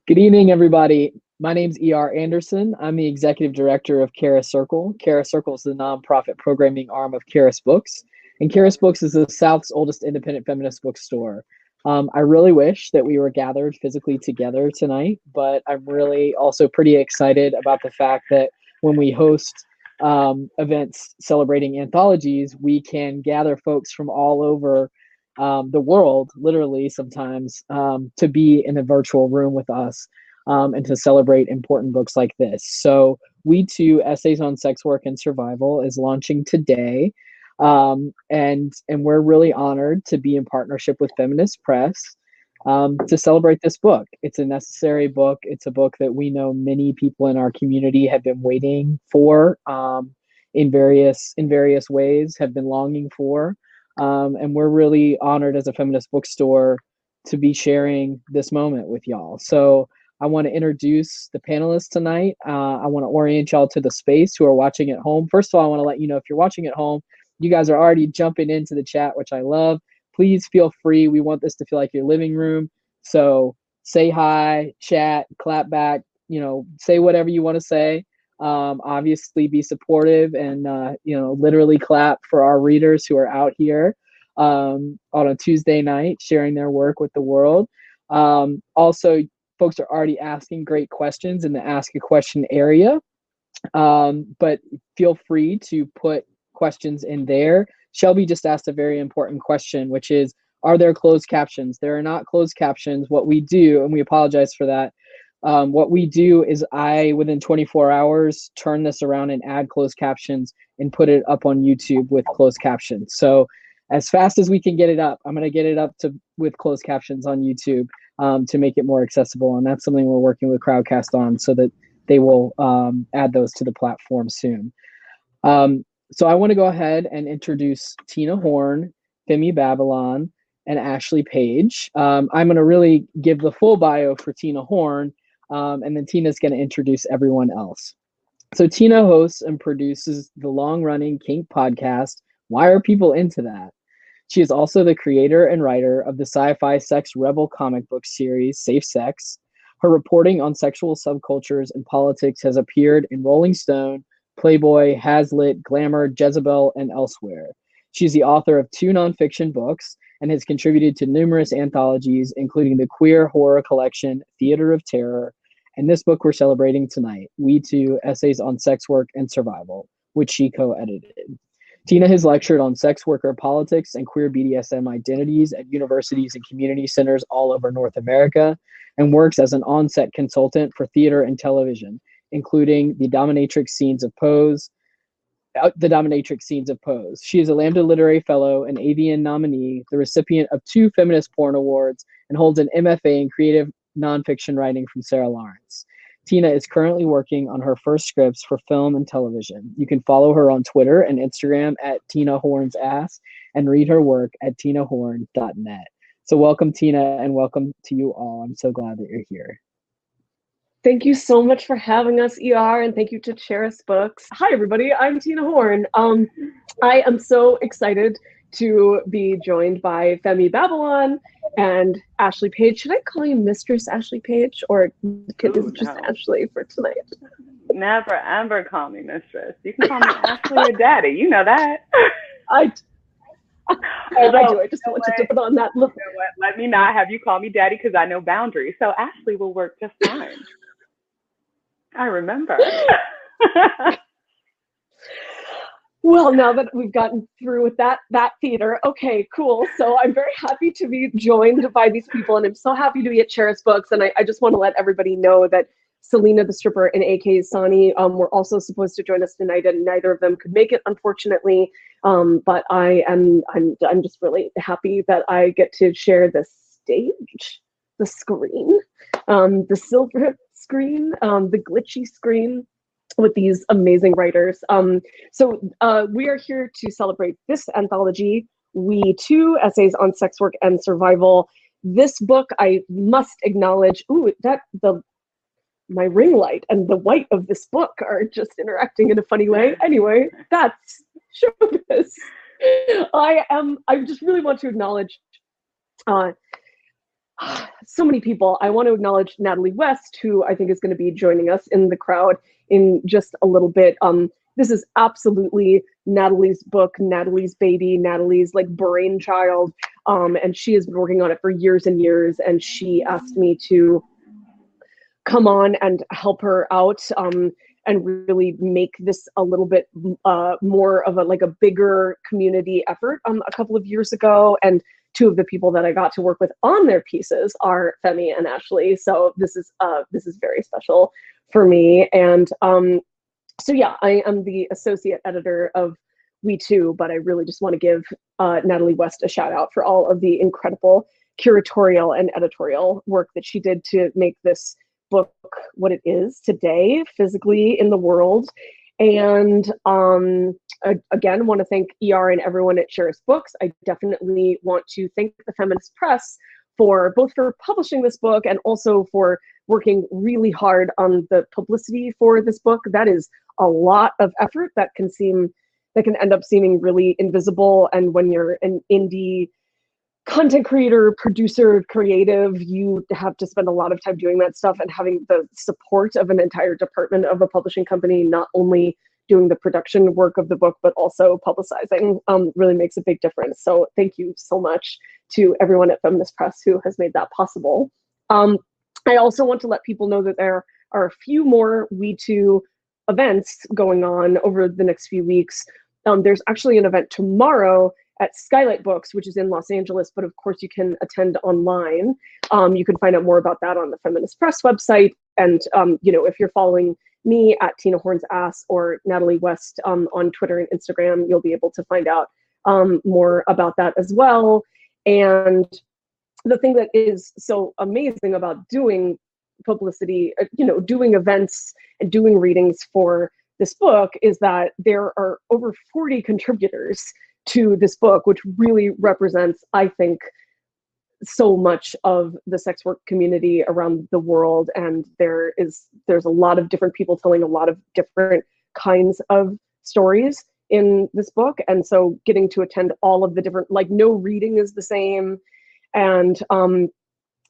Good evening, everybody. My name's E.R. Anderson. I'm the executive director of Charis Circle. Charis Circle is the nonprofit programming arm of Charis Books, and Charis Books is the South's oldest independent feminist bookstore. I really wish that we were gathered physically together tonight, but I'm really also pretty excited about the fact that when we host events celebrating anthologies, we can gather folks from all over the world, literally sometimes, to be in a virtual room with us and to celebrate important books like this. So We Too, Essays on Sex Work and Survival is launching today. And we're really honored to be in partnership with Feminist Press to celebrate this book. It's a necessary book. It's a book that we know many people in our community have been waiting for in various ways, have been longing for. And we're really honored as a feminist bookstore to be sharing this moment with y'all. So I want to introduce the panelists tonight. I want to orient y'all to the space who are watching at home. First of all, I want to let you know if you're watching at home, you guys are already jumping into the chat, which I love. Please feel free. We want this to feel like your living room. So say hi, chat, clap back, say whatever you want to say. Obviously be supportive and, literally clap for our readers who are out here on a Tuesday night sharing their work with the world. Also, folks are already asking great questions in the Ask a Question area, but feel free to put questions in there. Shelby just asked a very important question, which is, are there closed captions? There are not closed captions. What we do, and we apologize for that, what we do is within 24 hours, turn this around and add closed captions and put it up on YouTube with closed captions. So as fast as we can get it up, I'm going to get it up with closed captions on YouTube to make it more accessible. And that's something we're working with Crowdcast on so that they will add those to the platform soon. So I want to go ahead and introduce Tina Horn, Femi Babylon, and Ashley Paige. I'm going to really give the full bio for Tina Horn, and then Tina's going to introduce everyone else. So Tina hosts and produces the long-running kink podcast, Why Are People Into That? She is also the creator and writer of the sci-fi sex rebel comic book series, Safe Sex. Her reporting on sexual subcultures and politics has appeared in Rolling Stone, Playboy, Hazlitt, Glamour, Jezebel, and elsewhere. She's the author of 2 nonfiction books and has contributed to numerous anthologies, including the queer horror collection, Theater of Terror, and this book we're celebrating tonight, We Too, Essays on Sex Work and Survival, which she co-edited. Tina has lectured on sex worker politics and queer BDSM identities at universities and community centers all over North America and works as an on-set consultant for theater and television, including the dominatrix scenes of Pose. She is a Lambda Literary Fellow, an Avian nominee, the recipient of 2 Feminist Porn Awards, and holds an MFA in Creative Nonfiction Writing from Sarah Lawrence. Tina is currently working on her first scripts for film and television. You can follow her on Twitter and Instagram at Tina Horn's Ass and read her work at tinahorn.net. So welcome, Tina, and welcome to you all. I'm so glad that you're here. Thank you so much for having us, ER, and thank you to Charis Books. Hi, everybody. I'm Tina Horn. I am so excited to be joined by Femi Babylon and Ashley Paige. Should I call you Mistress Ashley Paige, or is it just Ashley for tonight? Never, ever call me Mistress. You can call me Ashley or Daddy. You know that. I do. I just want to put on that look. You know what? Let me not have you call me Daddy because I know boundaries. So Ashley will work just fine. I remember. Well, now that we've gotten through with that theater, okay, cool. So I'm very happy to be joined by these people, and I'm so happy to be at Charis Books. And I just want to let everybody know that Selena the stripper and AK Sani were also supposed to join us tonight, and neither of them could make it, unfortunately. But I'm just really happy that I get to share the stage, the screen, the silver screen, the glitchy screen with these amazing writers. So we are here to celebrate this anthology, We Too, Essays on Sex Work and Survival. This book, I must acknowledge, my ring light and the white of this book are just interacting in a funny way. Anyway, that's showbiz. I just really want to acknowledge so many people. I want to acknowledge Natalie West, who I think is going to be joining us in the crowd in just a little bit. This is absolutely Natalie's book, Natalie's baby, Natalie's like brainchild. And she has been working on it for years and years. And she asked me to come on and help her out and really make this a little bit more of a bigger community effort a couple of years ago. And two of the people that I got to work with on their pieces are Femi and Ashley. So this is very special for me. And so yeah, I am the associate editor of We Too, but I really just want to give Natalie West a shout out for all of the incredible curatorial and editorial work that she did to make this book what it is today, physically in the world. And again, want to thank ER and everyone at Charis Books. I definitely want to thank the Feminist Press for publishing this book and also for working really hard on the publicity for this book. That is a lot of effort that can end up seeming really invisible. And when you're an indie content creator, producer, creative, you have to spend a lot of time doing that stuff, and having the support of an entire department of a publishing company, not only doing the production work of the book, but also publicizing, really makes a big difference. So thank you so much to everyone at Feminist Press who has made that possible. I also want to let people know that there are a few more We Too events going on over the next few weeks. There's actually an event tomorrow at Skylight Books, which is in Los Angeles, but of course you can attend online. You can find out more about that on the Feminist Press website. And if you're following me at Tina Horn's Ass or Natalie West on Twitter and Instagram, you'll be able to find out more about that as well. And the thing that is so amazing about doing publicity, doing events and doing readings for this book is that there are over 40 contributors to this book, which really represents, I think, so much of the sex work community around the world. And there's a lot of different people telling a lot of different kinds of stories in this book. And so getting to attend all of the different, no reading is the same. And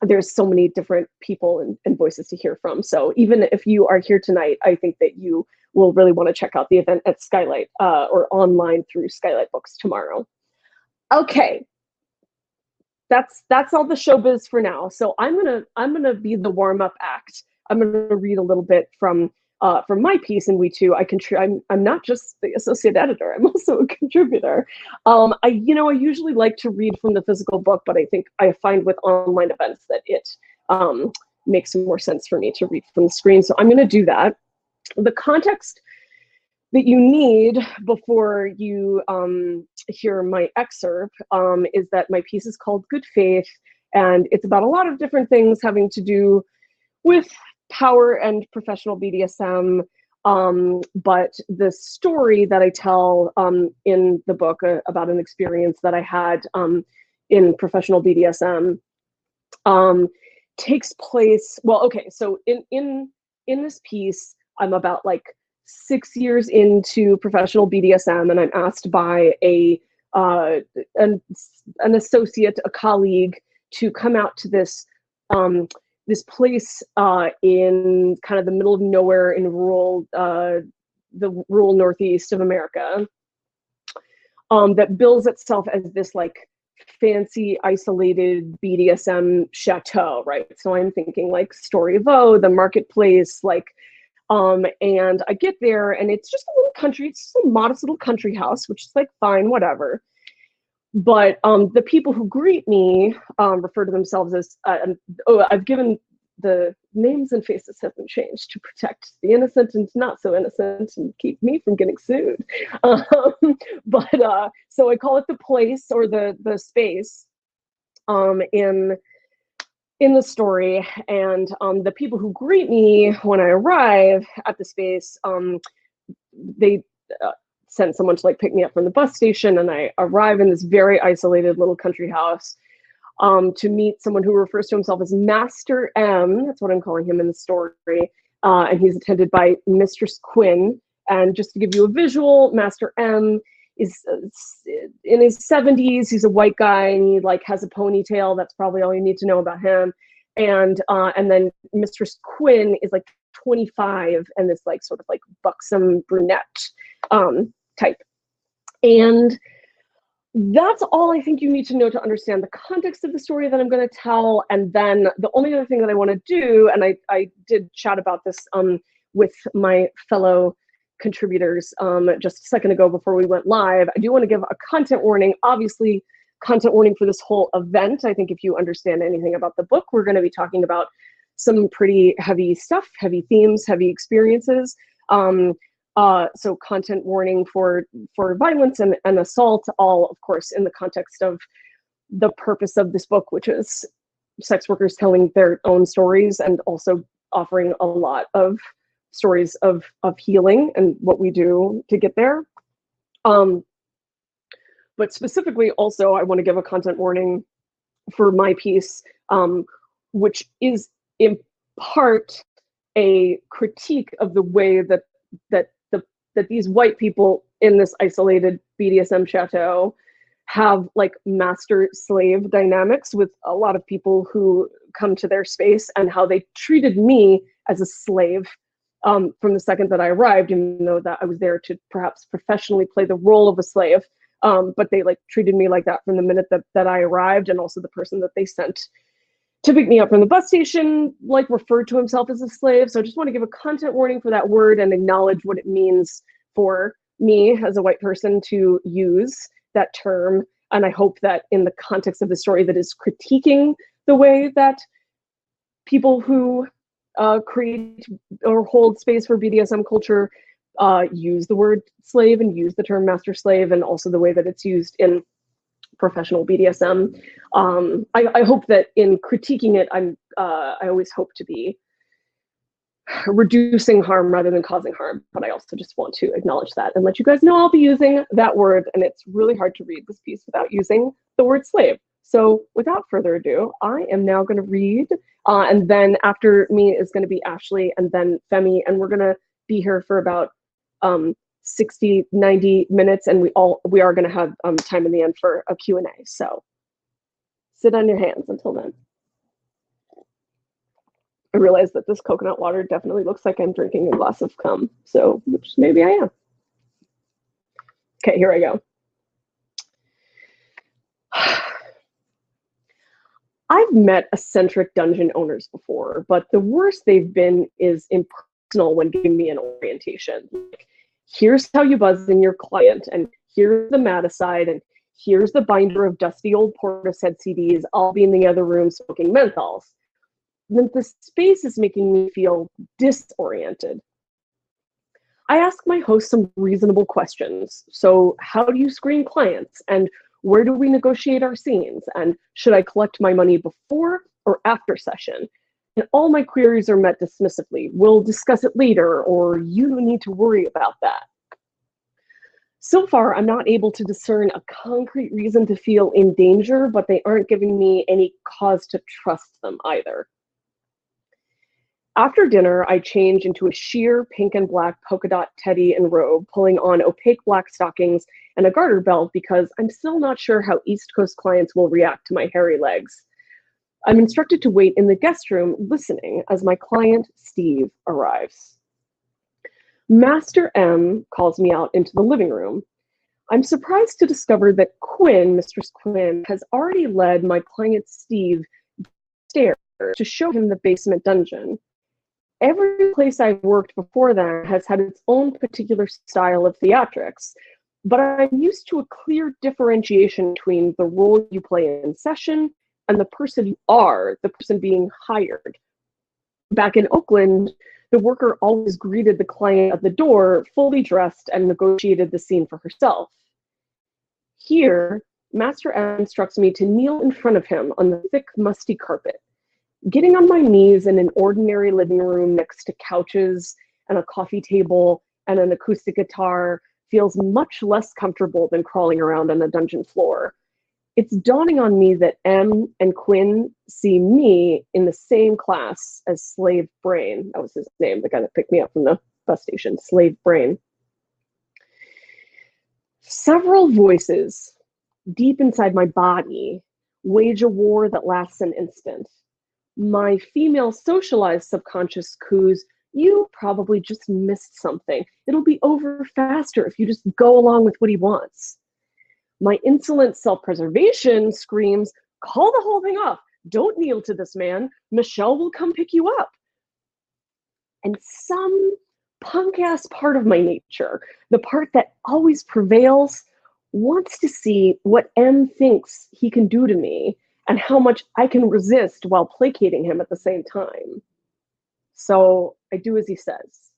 there's so many different people and voices to hear from. So even if you are here tonight, I think that you will really want to check out the event at Skylight or online through Skylight Books tomorrow. Okay, that's all the showbiz for now. So I'm gonna be the warm-up act. I'm gonna read a little bit from my piece in We Too. I'm not just the associate editor. I'm also a contributor. I usually like to read from the physical book, but I find with online events that it makes more sense for me to read from the screen. So I'm going to do that. The context that you need before you hear my excerpt is that my piece is called Good Faith, and it's about a lot of different things having to do with power and professional BDSM, but the story that I tell in the book about an experience that I had in professional BDSM takes place, so in this piece, I'm about 6 years into professional BDSM, and I'm asked by an associate, a colleague, to come out to this place in kind of the middle of nowhere in the rural Northeast of America, that bills itself as this fancy, isolated BDSM chateau, right? So I'm thinking Story of O, the marketplace, and I get there, and it's just a little country, it's just a modest little country house, which is fine, whatever. But the people who greet me refer to themselves as, I've given the names and faces have been changed to protect the innocent and not so innocent and keep me from getting sued. So I call it the place or the space in the story. And the people who greet me when I arrive at the space, they sent someone to pick me up from the bus station, and I arrive in this very isolated little country house to meet someone who refers to himself as Master M. That's what I'm calling him in the story. And he's attended by Mistress Quinn. And just to give you a visual, Master M is in his 70s. He's a white guy, and he like has a ponytail. That's probably all you need to know about him. And then Mistress Quinn is like 25 and this like sort of like buxom brunette type. And that's all I think you need to know to understand the context of the story that I'm going to tell. And then the only other thing that I want to do, and I did chat about this with my fellow contributors just a second ago before we went live, I do want to give a content warning. Obviously, content warning for this whole event. I think if you understand anything about the book, we're going to be talking about some pretty heavy stuff, heavy themes, heavy experiences. So content warning for violence and assault, all of course in the context of the purpose of this book, which is sex workers telling their own stories and also offering a lot of stories of healing and what we do to get there. But specifically also, I want to give a content warning for my piece, which is in part a critique of the way that these white people in this isolated BDSM chateau have like master-slave dynamics with a lot of people who come to their space, and how they treated me as a slave from the second that I arrived, even though that I was there to perhaps professionally play the role of a slave. But they like treated me like that from the minute that I arrived, and also the person that they sent to pick me up from the bus station like referred to himself as a slave. So I just want to give a content warning for that word and acknowledge what it means for me as a white person to use that term. And I hope that in the context of the story that is critiquing the way that people who create or hold space for BDSM culture use the word slave and use the term master slave, and also the way that it's used in professional BDSM. I hope that in critiquing it, I always hope to be reducing harm rather than causing harm, but I also just want to acknowledge that and let you guys know I'll be using that word, and it's really hard to read this piece without using the word slave. So without further ado, I am now going to read, and then after me is going to be Ashley and then Femi, and we're going to be here for about 60, 90 minutes, and we are going to have time in the end for a Q&A. So sit on your hands until then. I realize that this coconut water definitely looks like I'm drinking a glass of cum, so which maybe I am. Okay, here I go. I've met eccentric dungeon owners before, but the worst they've been is impersonal when giving me an orientation. Like, here's how you buzz in your client, and here's the Maticide, and here's the binder of dusty old Portishead CDs. I'll be in the other room smoking menthols. Then the space is making me feel disoriented. I ask my host some reasonable questions. So how do you screen clients? And where do we negotiate our scenes? And should I collect my money before or after session? And all my queries are met dismissively. We'll discuss it later, or you don't need to worry about that. So far, I'm not able to discern a concrete reason to feel in danger, but they aren't giving me any cause to trust them either. After dinner, I change into a sheer pink and black polka dot teddy and robe, pulling on opaque black stockings and a garter belt because I'm still not sure how East Coast clients will react to my hairy legs. I'm instructed to wait in the guest room listening as my client, Steve, arrives. Master M calls me out into the living room. I'm surprised to discover that Quinn, Mistress Quinn, has already led my client, Steve, upstairs to show him the basement dungeon. Every place I've worked before then has had its own particular style of theatrics, but I'm used to a clear differentiation between the role you play in session and the person you are, the person being hired. Back in Oakland, the worker always greeted the client at the door, fully dressed, and negotiated the scene for herself. Here, Master M instructs me to kneel in front of him on the thick, musty carpet. Getting on my knees in an ordinary living room next to couches and a coffee table and an acoustic guitar feels much less comfortable than crawling around on the dungeon floor. It's dawning on me that M and Quinn see me in the same class as Slave Brain. That was his name, the guy that picked me up from the bus station, Slave Brain. Several voices deep inside my body wage a war that lasts an instant. My female socialized subconscious coos, you probably just missed something. It'll be over faster if you just go along with what he wants. My insolent self-preservation screams, call the whole thing off. Don't kneel to this man. Michelle will come pick you up. And some punk-ass part of my nature, the part that always prevails, wants to see what M thinks he can do to me and how much I can resist while placating him at the same time. So I do as he says.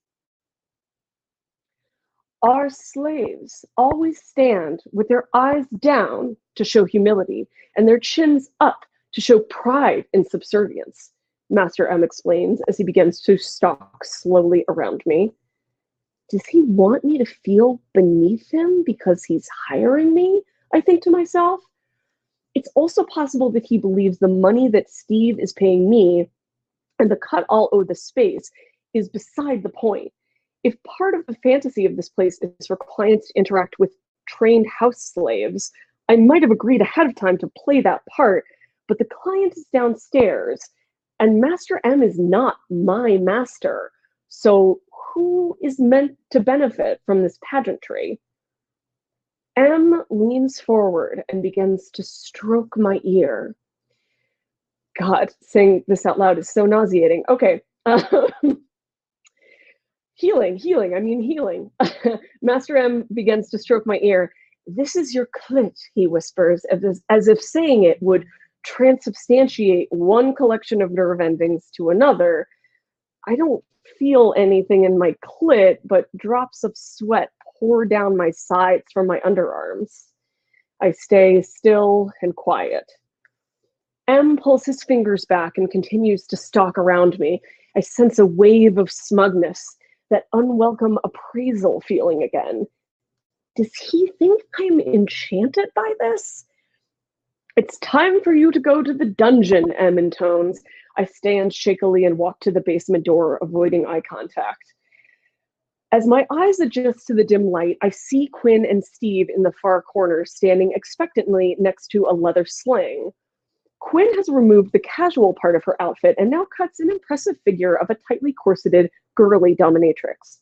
Our slaves always stand with their eyes down to show humility and their chins up to show pride and subservience, Master M explains as he begins to stalk slowly around me. Does he want me to feel beneath him because he's hiring me? I think to myself. It's also possible that he believes the money that Steve is paying me and the cut I'll owe the space is beside the point. If part of the fantasy of this place is for clients to interact with trained house slaves, I might have agreed ahead of time to play that part, but the client is downstairs, and Master M is not my master. So who is meant to benefit from this pageantry? M leans forward and begins to stroke my ear. God, saying this out loud is so nauseating. Okay. Healing. Master M begins to stroke my ear. This is your clit, he whispers, as if saying it would transubstantiate one collection of nerve endings to another. I don't feel anything in my clit, but drops of sweat pour down my sides from my underarms. I stay still and quiet. M pulls his fingers back and continues to stalk around me. I sense a wave of smugness, that unwelcome appraisal feeling again. Does he think I'm enchanted by this? It's time for you to go to the dungeon, M intones. I stand shakily and walk to the basement door, avoiding eye contact. As my eyes adjust to the dim light, I see Quinn and Steve in the far corner, standing expectantly next to a leather sling. Quinn has removed the casual part of her outfit and now cuts an impressive figure of a tightly corseted, girly dominatrix.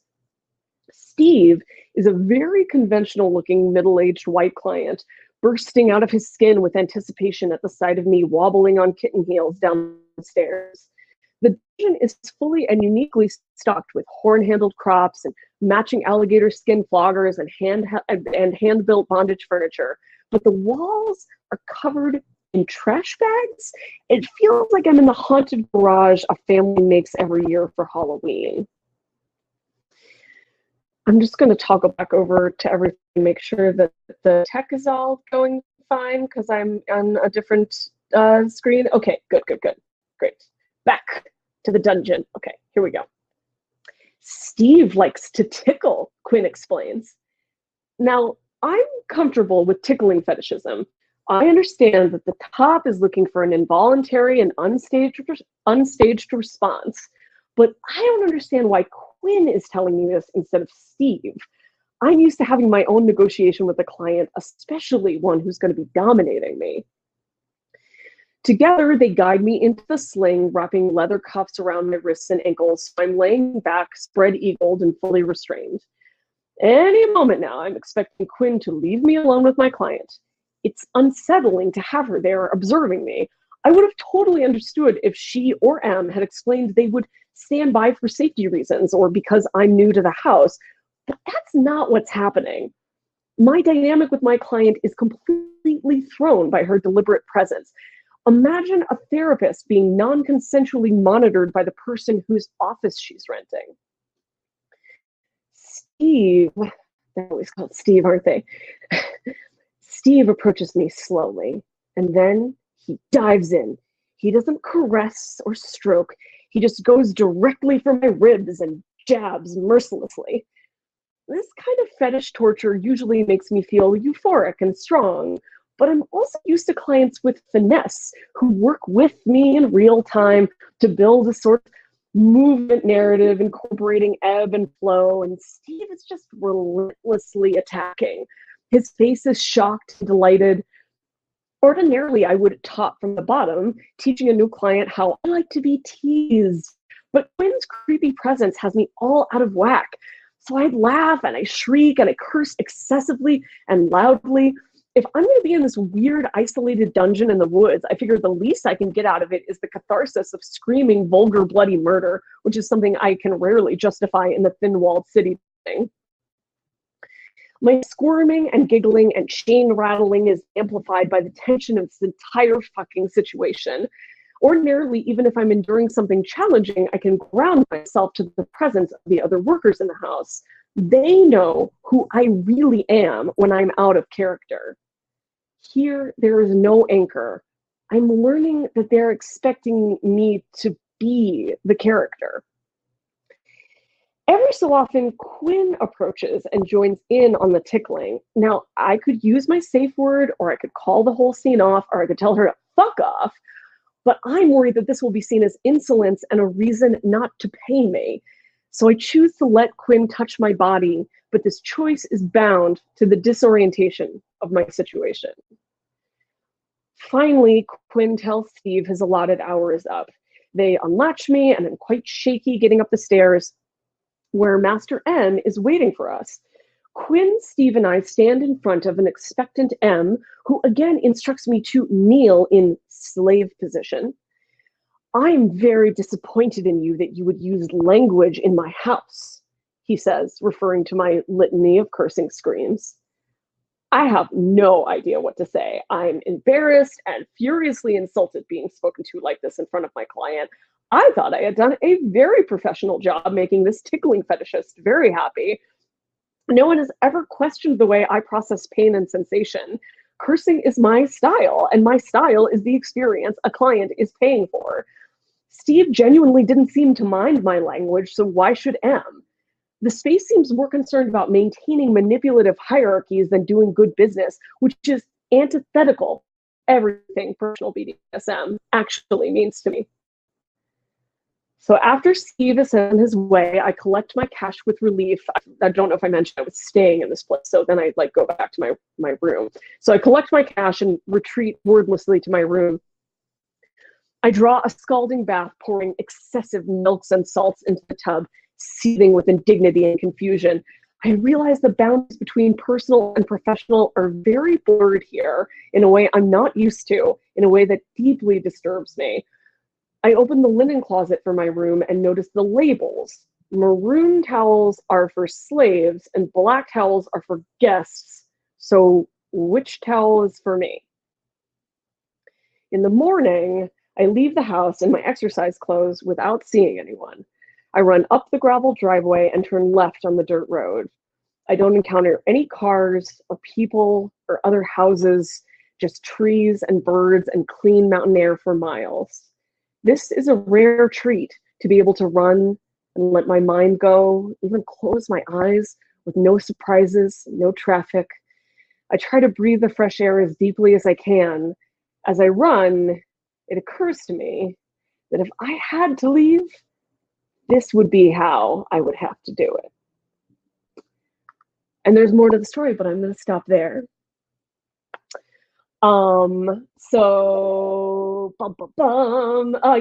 Steve is a very conventional-looking middle-aged white client, bursting out of his skin with anticipation at the sight of me wobbling on kitten heels down the stairs. The dungeon is fully and uniquely stocked with horn-handled crops and matching alligator skin floggers and hand-built bondage furniture, but the walls are covered in trash bags. It feels like I'm in the haunted garage a family makes every year for Halloween. I'm just going to toggle back over to everything, make sure that the tech is all going fine because I'm on a different screen. Okay, good. Great. Back to the dungeon. Okay, here we go. Steve likes to tickle, Quinn explains. Now, I'm comfortable with tickling fetishism. I understand that the top is looking for an involuntary and unstaged response, but I don't understand why Quinn is telling me this instead of Steve. I'm used to having my own negotiation with the client, especially one who's going to be dominating me. Together, they guide me into the sling, wrapping leather cuffs around my wrists and ankles, so I'm laying back, spread-eagled and fully restrained. Any moment now, I'm expecting Quinn to leave me alone with my client. It's unsettling to have her there observing me. I would have totally understood if she or M had explained they would stand by for safety reasons or because I'm new to the house, but that's not what's happening. My dynamic with my client is completely thrown by her deliberate presence. Imagine a therapist being non-consensually monitored by the person whose office she's renting. Steve, they're always called Steve, aren't they? Steve approaches me slowly, and then he dives in. He doesn't caress or stroke. He just goes directly for my ribs and jabs mercilessly. This kind of fetish torture usually makes me feel euphoric and strong, but I'm also used to clients with finesse who work with me in real time to build a sort of movement narrative incorporating ebb and flow, and Steve is just relentlessly attacking. His face is shocked and delighted. Ordinarily, I would talk from the bottom, teaching a new client how I like to be teased. But Quinn's creepy presence has me all out of whack. So I'd laugh and I shriek and I curse excessively and loudly. If I'm going to be in this weird, isolated dungeon in the woods, I figure the least I can get out of it is the catharsis of screaming vulgar, bloody murder, which is something I can rarely justify in the thin-walled city thing. My squirming and giggling and chain rattling is amplified by the tension of this entire fucking situation. Ordinarily, even if I'm enduring something challenging, I can ground myself to the presence of the other workers in the house. They know who I really am when I'm out of character. Here, there is no anchor. I'm learning that they're expecting me to be the character. Every so often, Quinn approaches and joins in on the tickling. Now, I could use my safe word, or I could call the whole scene off, or I could tell her to fuck off, but I'm worried that this will be seen as insolence and a reason not to pay me. So I choose to let Quinn touch my body, but this choice is bound to the disorientation of my situation. Finally, Quinn tells Steve his allotted hour is up. They unlatch me, and I'm quite shaky getting up the stairs, where Master M is waiting for us. Quinn, Steve, and I stand in front of an expectant M, who again instructs me to kneel in slave position. I'm very disappointed in you that you would use language in my house, he says, referring to my litany of cursing screams. I have no idea what to say. I'm embarrassed and furiously insulted being spoken to like this in front of my client. I thought I had done a very professional job making this tickling fetishist very happy. No one has ever questioned the way I process pain and sensation. Cursing is my style, and my style is the experience a client is paying for. Steve genuinely didn't seem to mind my language, so why should M? The space seems more concerned about maintaining manipulative hierarchies than doing good business, which is antithetical to everything personal BDSM actually means to me. So after Steve is on his way, I collect my cash with relief. I don't know if I mentioned I was staying in this place, so then I go back to my room. So I collect my cash and retreat wordlessly to my room. I draw a scalding bath, pouring excessive milks and salts into the tub, seething with indignity and confusion. I realize the boundaries between personal and professional are very blurred here in a way I'm not used to, in a way that deeply disturbs me. I open the linen closet for my room and notice the labels. Maroon towels are for slaves and black towels are for guests. So which towel is for me? In the morning, I leave the house in my exercise clothes without seeing anyone. I run up the gravel driveway and turn left on the dirt road. I don't encounter any cars or people or other houses, just trees and birds and clean mountain air for miles. This is a rare treat, to be able to run and let my mind go, even close my eyes with no surprises, no traffic. I try to breathe the fresh air as deeply as I can. As I run, it occurs to me that if I had to leave, this would be how I would have to do it. And there's more to the story, but I'm going to stop there. Oh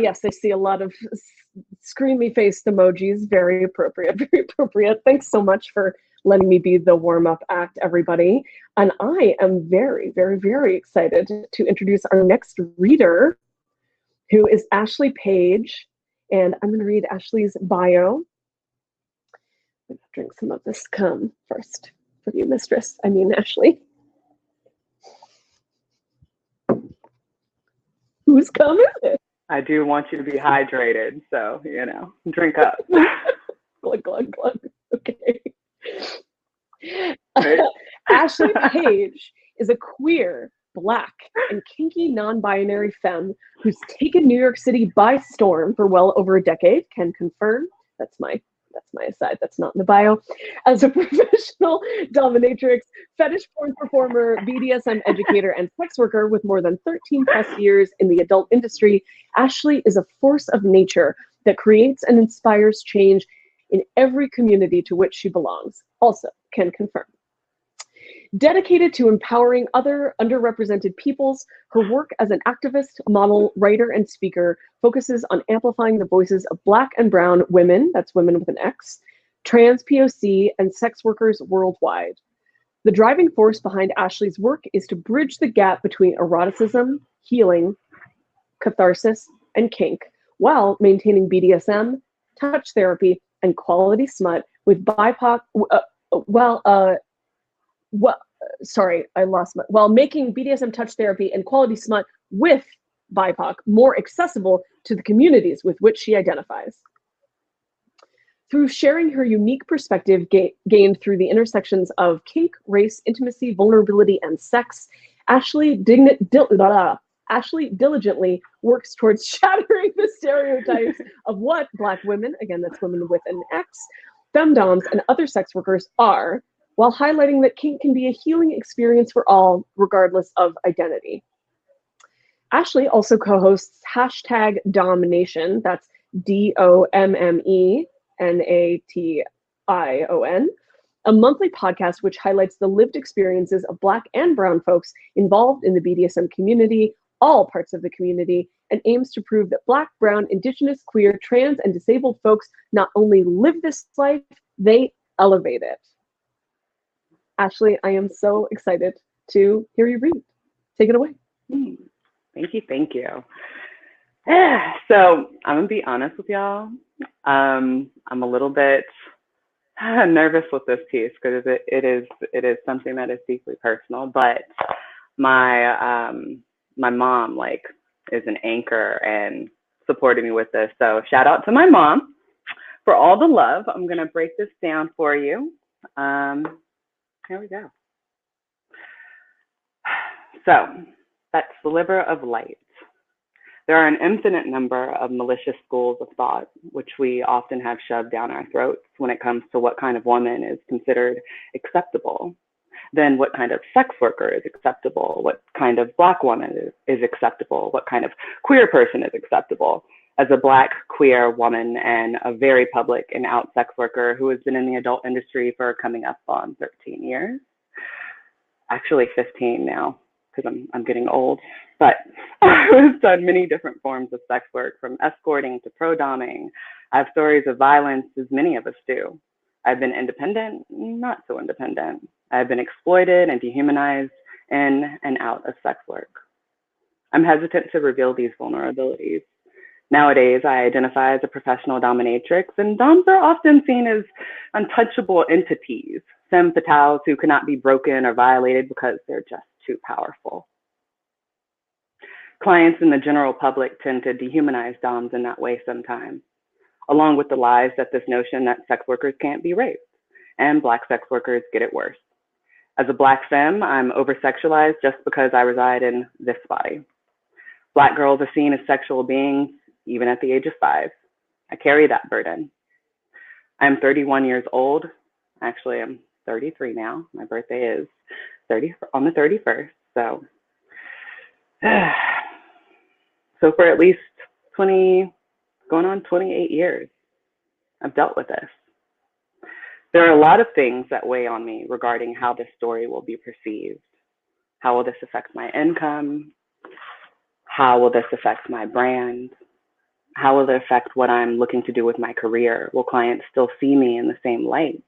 yes, I see a lot of screamy faced emojis. Very appropriate, very appropriate. Thanks so much for letting me be the warm-up act, everybody. And I am very, very, very excited to introduce our next reader, who is Ashley Paige. And I'm going to read Ashley's bio. I'm going to drink some of this cum first for you, mistress. I mean, Ashley. Whose cum is it? I do want you to be hydrated, so, drink up. Glug, glug, glug. Okay. Ashley Paige is a queer, Black, and kinky non-binary femme who's taken New York City by storm for well over a decade. Can confirm. That's my aside. That's not in the bio. As a professional dominatrix, fetish porn performer, BDSM educator, and sex worker with more than 13 plus years in the adult industry, Ashley is a force of nature that creates and inspires change in every community to which she belongs. Also, can confirm. Dedicated to empowering other underrepresented peoples, her work as an activist, model, writer, and speaker focuses on amplifying the voices of Black and Brown women, that's women with an X, trans POC, and sex workers worldwide. The driving force behind Ashley's work is to bridge the gap between eroticism, healing, catharsis, and kink, while maintaining BDSM, touch therapy, and quality smut with BIPOC, while making BDSM touch therapy and quality smut with BIPOC more accessible to the communities with which she identifies. Through sharing her unique perspective gained through the intersections of kink, race, intimacy, vulnerability, and sex, Ashley diligently works towards shattering the stereotypes of what Black women, again, that's women with an X, femdoms, and other sex workers are, while highlighting that kink can be a healing experience for all, regardless of identity. Ashley also co-hosts hashtag Domination, that's DOMMENATION, a monthly podcast which highlights the lived experiences of Black and Brown folks involved in the BDSM community, all parts of the community, and aims to prove that Black, Brown, Indigenous, queer, trans, and disabled folks not only live this life, they elevate it. Ashley, I am so excited to hear you read. Take it away. Thank you, thank you. So I'm gonna be honest with y'all. I'm a little bit nervous with this piece because it is something that is deeply personal. But my mom is an anchor and supported me with this. So shout out to my mom for all the love. I'm gonna break this down for you. Here we go. So that sliver of light. There are an infinite number of malicious schools of thought, which we often have shoved down our throats when it comes to what kind of woman is considered acceptable. Then what kind of sex worker is acceptable? What kind of Black woman is acceptable? What kind of queer person is acceptable? As a Black queer woman and a very public and out sex worker who has been in the adult industry for coming up on 13 years, actually 15 now, because I'm getting old, but I've done many different forms of sex work, from escorting to pro-doming. I have stories of violence, as many of us do. I've been independent, not so independent. I've been exploited and dehumanized in and out of sex work. I'm hesitant to reveal these vulnerabilities. Nowadays, I identify as a professional dominatrix, and doms are often seen as untouchable entities, femme fatales who cannot be broken or violated because they're just too powerful. Clients and the general public tend to dehumanize doms in that way sometimes, along with the lies that this notion that sex workers can't be raped, and Black sex workers get it worse. As a Black femme, I'm over-sexualized just because I reside in this body. Black girls are seen as sexual beings, even at the age of 5. I carry that burden. I'm 31 years old. Actually, I'm 33 now. My birthday is on the 31st. So for at least 20, going on 28 years, I've dealt with this. There are a lot of things that weigh on me regarding how this story will be perceived. How will this affect my income? How will this affect my brand? How will it affect what I'm looking to do with my career? Will clients still see me in the same light?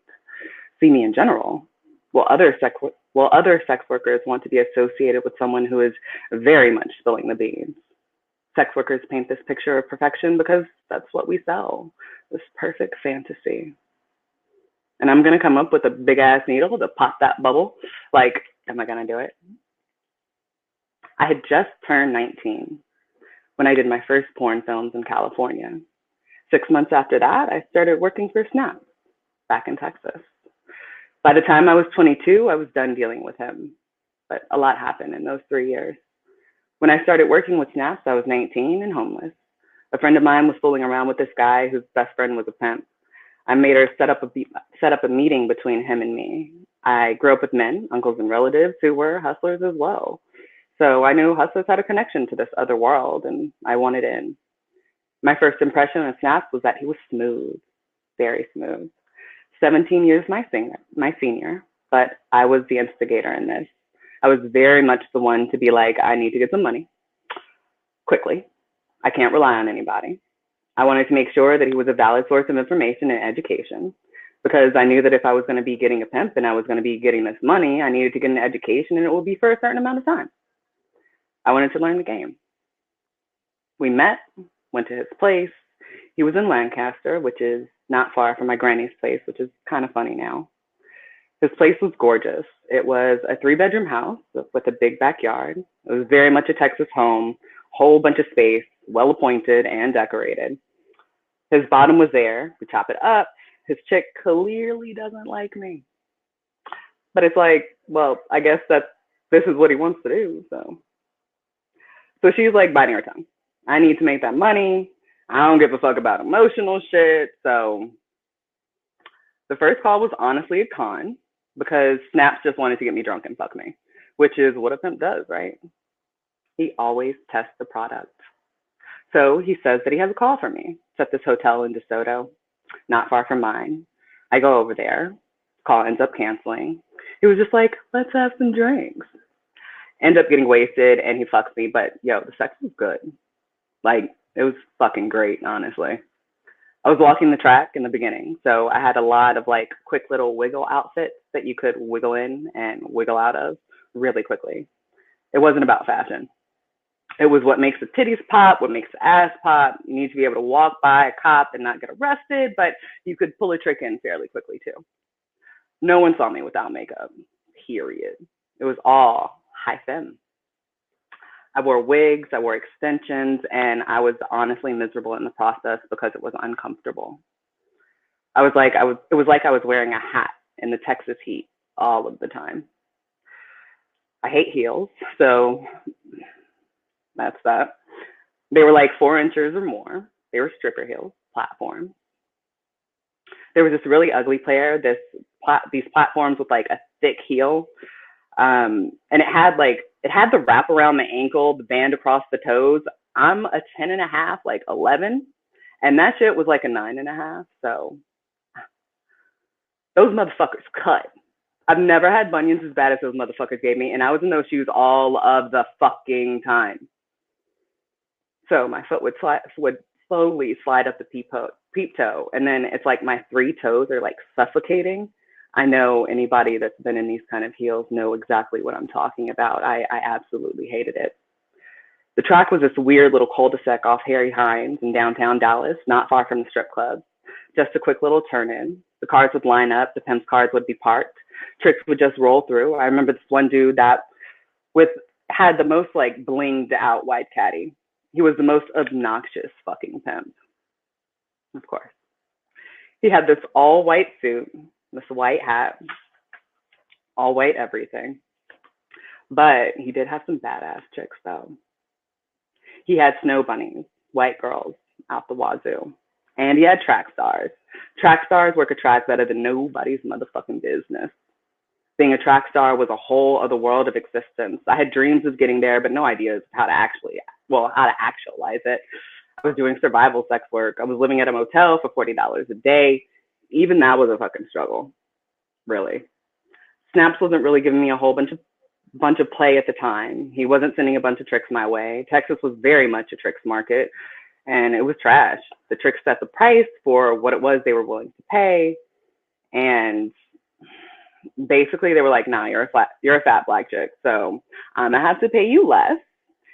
See me in general? Will other sex workers want to be associated with someone who is very much spilling the beans? Sex workers paint this picture of perfection because that's what we sell, this perfect fantasy. And I'm gonna come up with a big ass needle to pop that bubble. Like, am I gonna do it? I had just turned 19 when I did my first porn films in California. 6 months after that, I started working for Snap back in Texas. By the time I was 22, I was done dealing with him, but a lot happened in those 3 years. When I started working with Snaps, I was 19 and homeless. A friend of mine was fooling around with this guy whose best friend was a pimp. I made her set up a meeting between him and me. I grew up with men, uncles and relatives who were hustlers as well. So I knew hustlers had a connection to this other world, and I wanted in. My first impression of Snaps was that he was smooth, very smooth. 17 years my senior. but I was the instigator in this. I was very much the one to be like, I need to get some money quickly. I can't rely on anybody. I wanted to make sure that he was a valid source of information and education, because I knew that if I was going to be getting a pimp and I was going to be getting this money, I needed to get an education, and it would be for a certain amount of time. I wanted to learn the game. We met, went to his place. He was in Lancaster, which is not far from my granny's place, which is kind of funny now. His place was gorgeous. It was a 3-bedroom house with a big backyard. It was very much a Texas home, whole bunch of space, well appointed and decorated. His bottom was there. We chop it up. His chick clearly doesn't like me. But it's like, well, I guess that this is what he wants to do. So she's like biting her tongue. I need to make that money. I don't give a fuck about emotional shit. So the first call was honestly a con, because Snaps just wanted to get me drunk and fuck me, which is what a pimp does, right? He always tests the product. So he says that he has a call for me. It's at this hotel in DeSoto, not far from mine. I go over there. Call ends up canceling. He was just like, let's have some drinks. End up getting wasted, and he fucks me. But yo, the sex was good. Like, it was fucking great, honestly. I was walking the track in the beginning, so I had a lot of like quick little wiggle outfits that you could wiggle in and wiggle out of really quickly. It wasn't about fashion. It was what makes the titties pop, what makes the ass pop. You need to be able to walk by a cop and not get arrested, but you could pull a trick in fairly quickly too. No one saw me without makeup, period. It was all high femme. I wore wigs, I wore extensions, and I was honestly miserable in the process because it was uncomfortable. It was like I was wearing a hat in the Texas heat all of the time. I hate heels, so that's that. They were like 4 inches or more. They were stripper heels, platforms. There was this really ugly pair, these platforms with like a thick heel. And it had the wrap around the ankle, the band across the toes. I'm a 10.5, like 11. And that shit was like a 9.5. So those motherfuckers cut. I've never had bunions as bad as those motherfuckers gave me. And I was in those shoes all of the fucking time. So my foot would slowly slide up the peep toe. And then it's like my 3 toes are like suffocating. I know anybody that's been in these kind of heels know exactly what I'm talking about. I absolutely hated it. The track was this weird little cul-de-sac off Harry Hines in downtown Dallas, not far from the strip club. Just a quick little turn in. The cars would line up. The pimp's cars would be parked. Tricks would just roll through. I remember this one dude that had the most like blinged out white caddy. He was the most obnoxious fucking pimp. Of course. He had this all white suit, this white hat, all white everything. But he did have some badass chicks though. He had snow bunnies, white girls out the wazoo. And he had track stars. Track stars work a track better than nobody's motherfucking business. Being a track star was a whole other world of existence. I had dreams of getting there, but no ideas how to actualize it. I was doing survival sex work. I was living at a motel for $40 a day. Even that was a fucking struggle, really. Snaps wasn't really giving me a whole bunch of play at the time. He wasn't sending a bunch of tricks my way. Texas was very much a tricks market, and it was trash. The tricks set the price for what it was they were willing to pay, and basically they were like, nah, you're a fat black chick, so I'm gonna have to pay you less,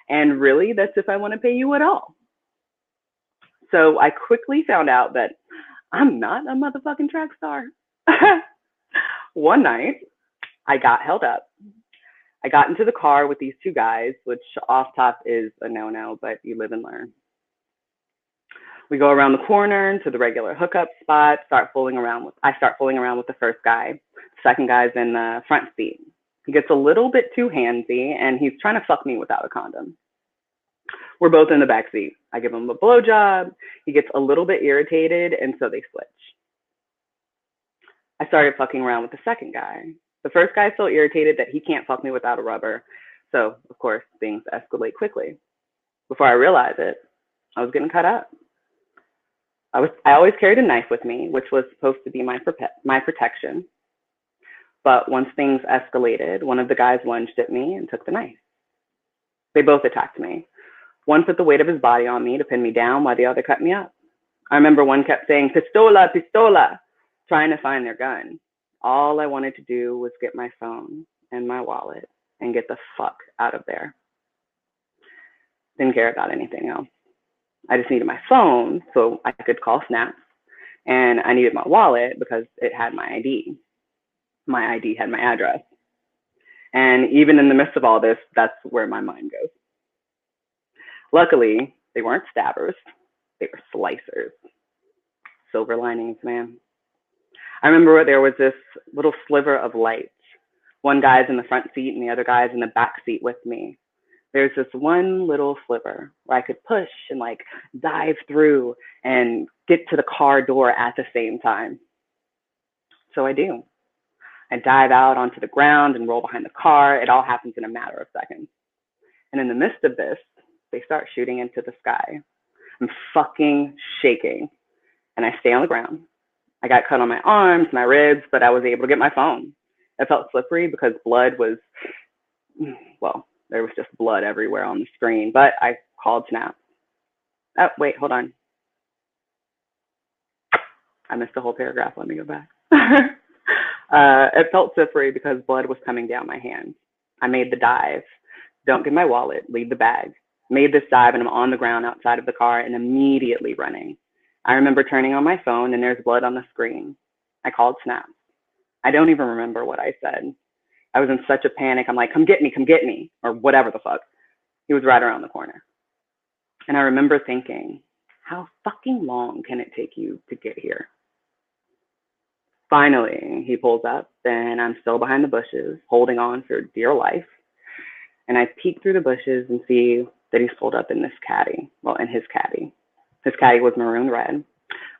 and really that's if I want to pay you at all. So I quickly found out that I'm not a motherfucking track star. One night, I got held up. I got into the car with these 2 guys, which off top is a no-no, but you live and learn. We go around the corner to the regular hookup spot, I start fooling around with the first guy. The second guy's in the front seat. He gets a little bit too handsy, and he's trying to fuck me without a condom. We're both in the back seat. I give him a blowjob. He gets a little bit irritated, and so they switch. I started fucking around with the second guy. The first guy's so irritated that he can't fuck me without a rubber. So, of course, things escalate quickly. Before I realize it, I was getting cut up. I always carried a knife with me, which was supposed to be my protection. But once things escalated, one of the guys lunged at me and took the knife. They both attacked me. One put the weight of his body on me to pin me down while the other cut me up. I remember one kept saying, "Pistola, pistola," trying to find their gun. All I wanted to do was get my phone and my wallet and get the fuck out of there. Didn't care about anything else. I just needed my phone so I could call Snaps, and I needed my wallet because it had my ID. My ID had my address. And even in the midst of all this, that's where my mind goes. Luckily, they weren't stabbers, they were slicers. Silver linings, man. I remember there was this little sliver of light. One guy's in the front seat and the other guy's in the back seat with me. There's this one little sliver where I could push and like dive through and get to the car door at the same time. So I do. I dive out onto the ground and roll behind the car. It all happens in a matter of seconds. And in the midst of this, they start shooting into the sky. I'm fucking shaking. And I stay on the ground. I got cut on my arms, my ribs, but I was able to get my phone. It felt slippery because blood was, well, there was just blood everywhere on the screen, but I called Snap. Oh, wait, hold on. I missed the whole paragraph. Let me go back. It felt slippery because blood was coming down my hand. I made the dive. Don't get my wallet, leave the bag. Made this dive and I'm on the ground outside of the car and immediately running. I remember turning on my phone and there's blood on the screen. I called Snap. I don't even remember what I said. I was in such a panic. I'm like, come get me, or whatever the fuck. He was right around the corner. And I remember thinking, how fucking long can it take you to get here? Finally, he pulls up and I'm still behind the bushes, holding on for dear life. And I peek through the bushes and see that he's pulled up in this caddy. Well, in his caddy. His caddy was maroon red,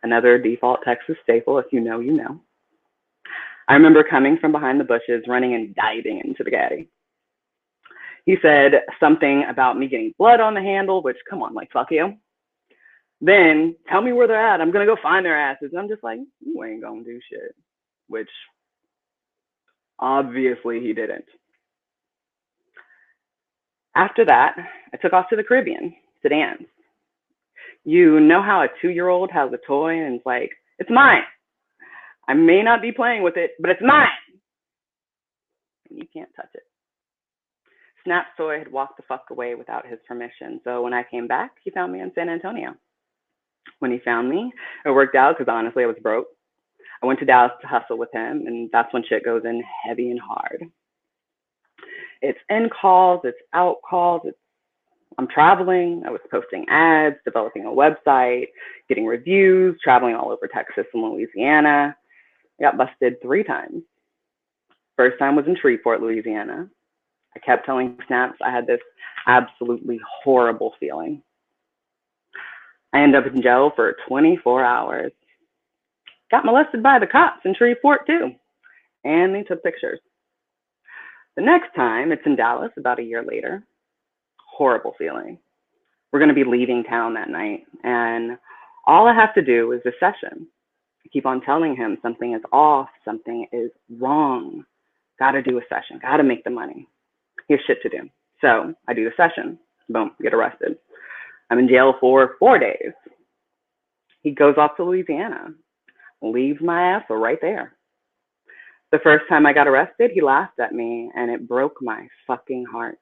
another default Texas staple. If you know, you know. I remember coming from behind the bushes, running and diving into the caddy. He said something about me getting blood on the handle, which, come on, like, fuck you. Then, tell me where they're at. I'm going to go find their asses. And I'm just like, you ain't going to do shit. Which, obviously, he didn't. After that, I took off to the Caribbean to dance. You know how a 2-year-old has a toy and it's like, it's mine. I may not be playing with it, but it's mine. And you can't touch it. Snap's toy had walked the fuck away without his permission. So when I came back, he found me in San Antonio. When he found me, it worked out because honestly, I was broke. I went to Dallas to hustle with him, and that's when shit goes in heavy and hard. It's in calls, it's out calls, I'm traveling. I was posting ads, developing a website, getting reviews, traveling all over Texas and Louisiana. I got busted 3 times. First time was in Shreveport, Louisiana. I kept telling Snaps I had this absolutely horrible feeling. I ended up in jail for 24 hours. Got molested by the cops in Shreveport too. And they took pictures. The next time, it's in Dallas about a year later. Horrible feeling. We're going to be leaving town that night. And all I have to do is a session. I keep on telling him something is off, something is wrong. Got to do a session. Got to make the money. He has shit to do. So I do the session. Boom, get arrested. I'm in jail for 4 days. He goes off to Louisiana. Leaves my ass right there. The first time I got arrested, he laughed at me and it broke my fucking heart.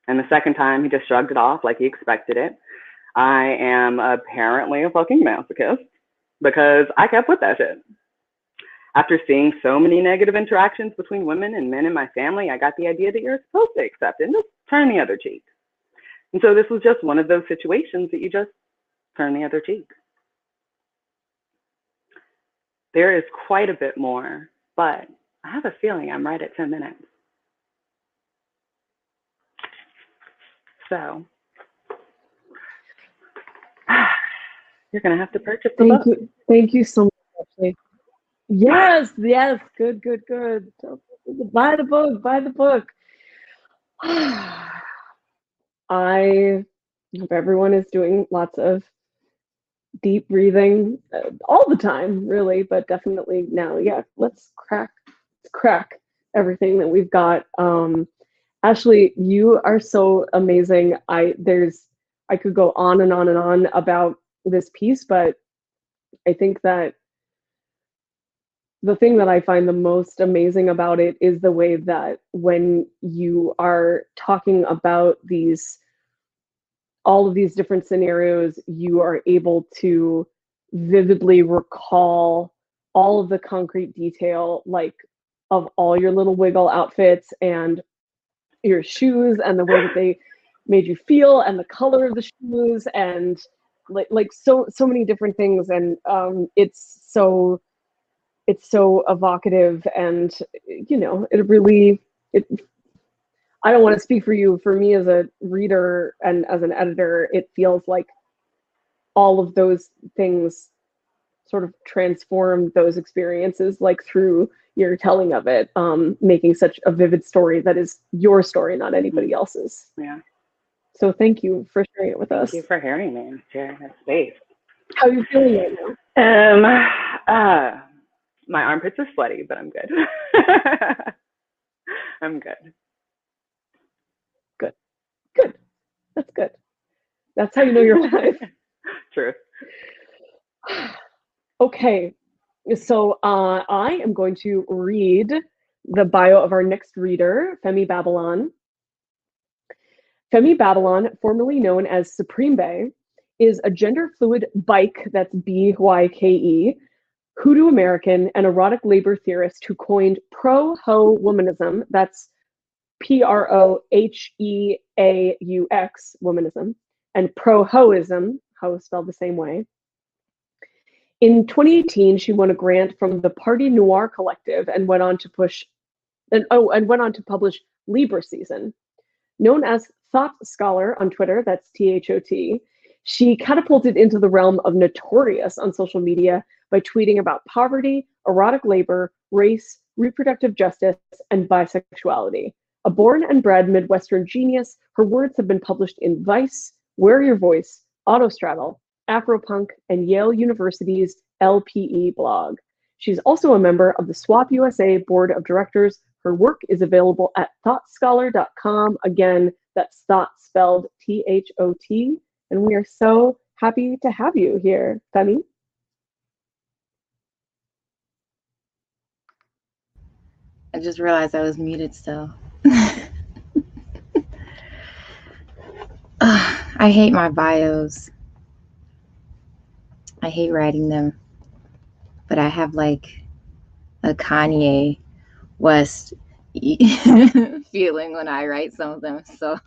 And the second time, he just shrugged it off like he expected it. I am apparently a fucking masochist because I kept with that shit. After seeing so many negative interactions between women and men in my family, I got the idea that you're supposed to accept it and just turn the other cheek. And so this was just one of those situations that you just turn the other cheek. There is quite a bit more, but I have a feeling I'm right at 10 minutes. So you're going to have to purchase the book. Thank you so much, Ashley. Yes, good. Buy the book. I hope everyone is doing lots of deep breathing all the time, really, but definitely now. Yeah, let's crack crack everything that we've got. Ashley, you are so amazing. I could go on and on and on about this piece, but I think that the thing that I find the most amazing about it is the way that when you are talking about all of these different scenarios, you are able to vividly recall all of the concrete detail, like of all your little wiggle outfits and your shoes and the way that they made you feel and the color of the shoes and like so many different things. And it's so evocative, and I don't want to speak for you. For me as a reader and as an editor, it feels like all of those things sort of transform those experiences, like through your telling of it, making such a vivid story that is your story, not anybody else's. Yeah. So thank you for sharing it with us. Thank you for hearing me and sharing this space. How are you feeling right now? My armpits are sweaty, but I'm good. I'm good. Good. That's good. That's how you know you're alive. True. Okay. So I am going to read the bio of our next reader, Femi Babylon. Femi Babylon, formerly known as Supreme Bay, is a gender fluid bike, that's BYKE, hoodoo American, and erotic labor theorist who coined pro-ho womanism, that's PROHEAUX womanism, and pro-hoism, ho spelled the same way. In 2018, she won a grant from the Party Noir Collective and went on to publish Libra Season. Known as Thought Scholar on Twitter, that's THOT, she catapulted into the realm of notorious on social media by tweeting about poverty, erotic labor, race, reproductive justice, and bisexuality. A born and bred Midwestern genius, her words have been published in Vice, Wear Your Voice, Autostraddle, Afropunk, and Yale University's LPE blog. She's also a member of the SWAP USA Board of Directors. Her work is available at thoughtscholar.com. Again, that's thought spelled THOT. And we are so happy to have you here, Femi. I just realized I was muted still. I hate my bios. I hate writing them. But I have like a Kanye West feeling when I write some of them. So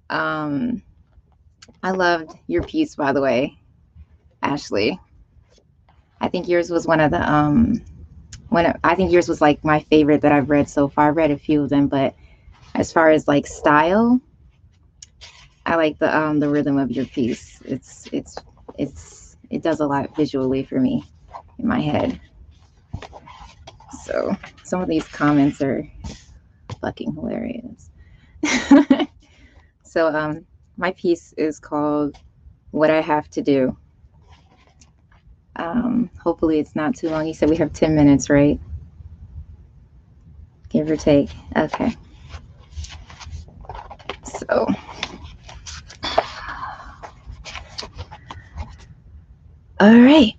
I loved your piece, by the way, Ashley. I think yours was one of the I think yours was like my favorite that I've read so far. I've read a few of them, but as far as like style, I like the rhythm of your piece. It does a lot visually for me in my head. So some of these comments are fucking hilarious. So my piece is called What I Have to Do. Hopefully it's not too long. You said we have 10 minutes, right? Give or take. Okay. So all right.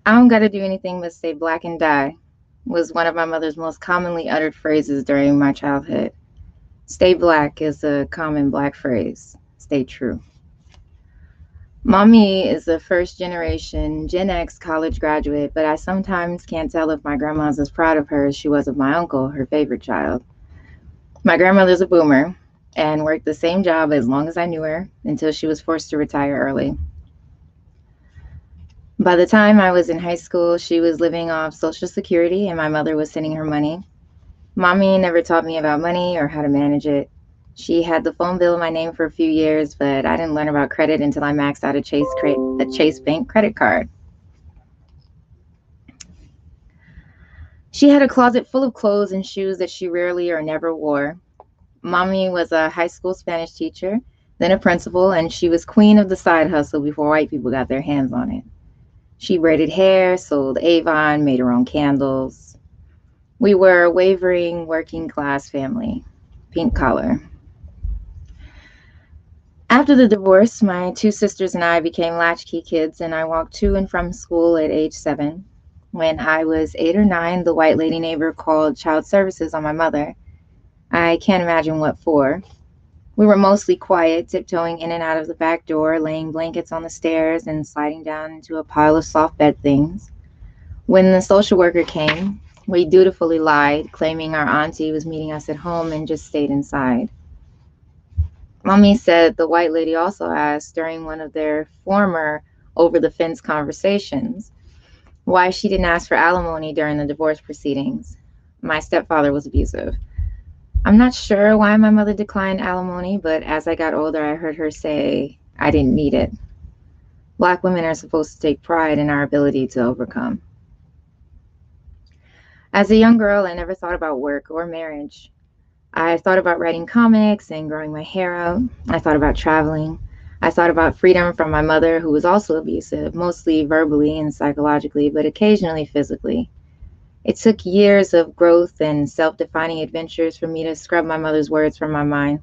I don't gotta do anything but stay black and die was one of my mother's most commonly uttered phrases during my childhood. Stay black is a common black phrase. Stay true. Mommy is a first generation Gen X college graduate, but I sometimes can't tell if my grandma's as proud of her as she was of my uncle, her favorite child. My grandmother's a boomer and worked the same job as long as I knew her until she was forced to retire early. By the time I was in high school, she was living off Social Security and my mother was sending her money. Mommy never taught me about money or how to manage it. She had the phone bill in my name for a few years, but I didn't learn about credit until I maxed out a Chase Bank credit card. She had a closet full of clothes and shoes that she rarely or never wore. Mommy was a high school Spanish teacher, then a principal, and she was queen of the side hustle before white people got their hands on it. She braided hair, sold Avon, made her own candles. We were a wavering working class family, pink collar. After the divorce, my two sisters and I became latchkey kids, and I walked to and from school at age 7. When I was 8 or 9, the white lady neighbor called child services on my mother. I can't imagine what for. We were mostly quiet, tiptoeing in and out of the back door, laying blankets on the stairs, and sliding down into a pile of soft bed things. When the social worker came, we dutifully lied, claiming our auntie was meeting us at home and just stayed inside. Mommy said the white lady also asked during one of their former over-the-fence conversations why she didn't ask for alimony during the divorce proceedings. My stepfather was abusive. I'm not sure why my mother declined alimony, but as I got older, I heard her say I didn't need it. Black women are supposed to take pride in our ability to overcome. As a young girl, I never thought about work or marriage. I thought about writing comics and growing my hair out. I thought about traveling. I thought about freedom from my mother, who was also abusive, mostly verbally and psychologically, but occasionally physically. It took years of growth and self-defining adventures for me to scrub my mother's words from my mind.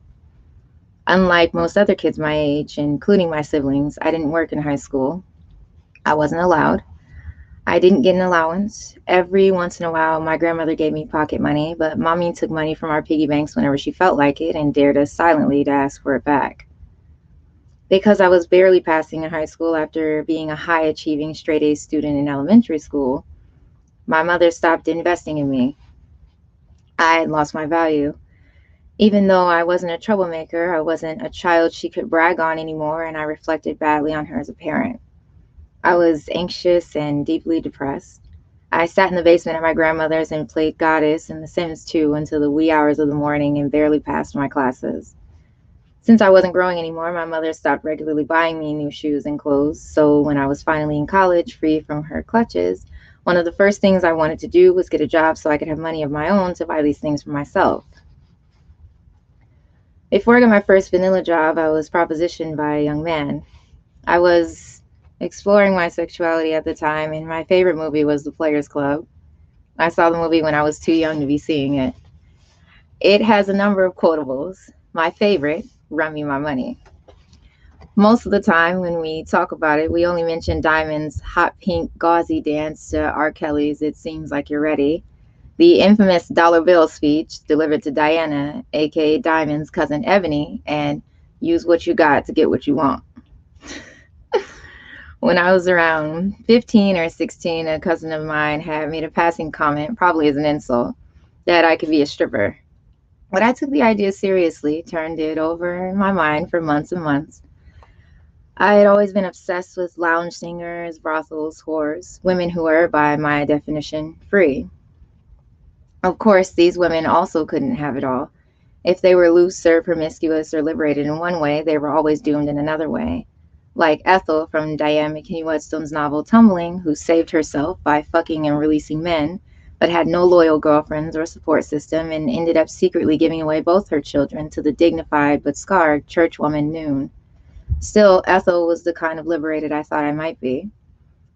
Unlike most other kids my age, including my siblings, I didn't work in high school. I wasn't allowed. I didn't get an allowance. Every once in a while, my grandmother gave me pocket money, but Mommy took money from our piggy banks whenever she felt like it and dared us silently to ask for it back. Because I was barely passing in high school after being a high-achieving straight-A student in elementary school, my mother stopped investing in me. I had lost my value. Even though I wasn't a troublemaker, I wasn't a child she could brag on anymore, and I reflected badly on her as a parent. I was anxious and deeply depressed. I sat in the basement at my grandmother's and played Goddess and The Sims 2 until the wee hours of the morning and barely passed my classes. Since I wasn't growing anymore, my mother stopped regularly buying me new shoes and clothes, so when I was finally in college, free from her clutches, one of the first things I wanted to do was get a job so I could have money of my own to buy these things for myself. Before I got my first vanilla job, I was propositioned by a young man. I was exploring my sexuality at the time, and my favorite movie was The Players Club. I saw the movie when I was too young to be seeing it. It has a number of quotables. My favorite, "Run me my money." Most of the time when we talk about it, we only mention Diamond's hot pink gauzy dance to R. Kelly's "It Seems Like You're Ready," the infamous dollar bill speech delivered to Diana, aka Diamond's cousin Ebony, and "Use what you got to get what you want." When I was around 15 or 16, a cousin of mine had made a passing comment, probably as an insult, that I could be a stripper. But I took the idea seriously, turned it over in my mind for months and months. I had always been obsessed with lounge singers, brothels, whores, women who were, by my definition, free. Of course, these women also couldn't have it all. If they were loose or promiscuous or liberated in one way, they were always doomed in another way. Like Ethel from Diane McKinney Whetstone's novel Tumbling, who saved herself by fucking and releasing men, but had no loyal girlfriends or support system and ended up secretly giving away both her children to the dignified but scarred churchwoman Noon. Still, Ethel was the kind of liberated I thought I might be.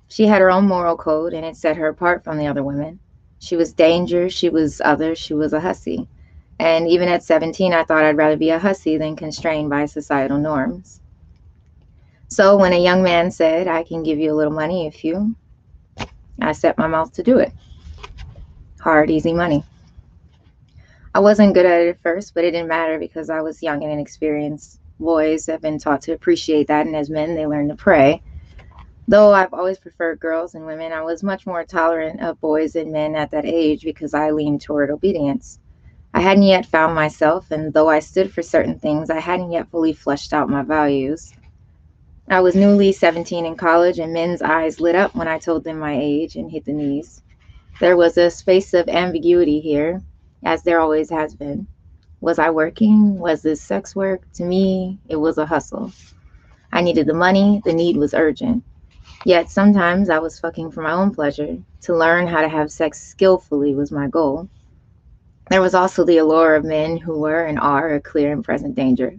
She had her own moral code, and it set her apart from the other women. She was danger, she was other, she was a hussy. And even at 17, I thought I'd rather be a hussy than constrained by societal norms. So when a young man said, "I can give you a little money if you," I set my mouth to do it. Hard, easy money. I wasn't good at it at first, but it didn't matter because I was young and inexperienced. Boys have been taught to appreciate that, and as men, they learn to pray. Though I've always preferred girls and women, I was much more tolerant of boys and men at that age because I leaned toward obedience. I hadn't yet found myself, and though I stood for certain things, I hadn't yet fully fleshed out my values. I was newly 17 in college, and men's eyes lit up when I told them my age and hit the knees. There was a space of ambiguity here, as there always has been. Was I working? Was this sex work? To me, it was a hustle. I needed the money. The need was urgent. Yet sometimes I was fucking for my own pleasure. To learn how to have sex skillfully was my goal. There was also the allure of men who were and are a clear and present danger.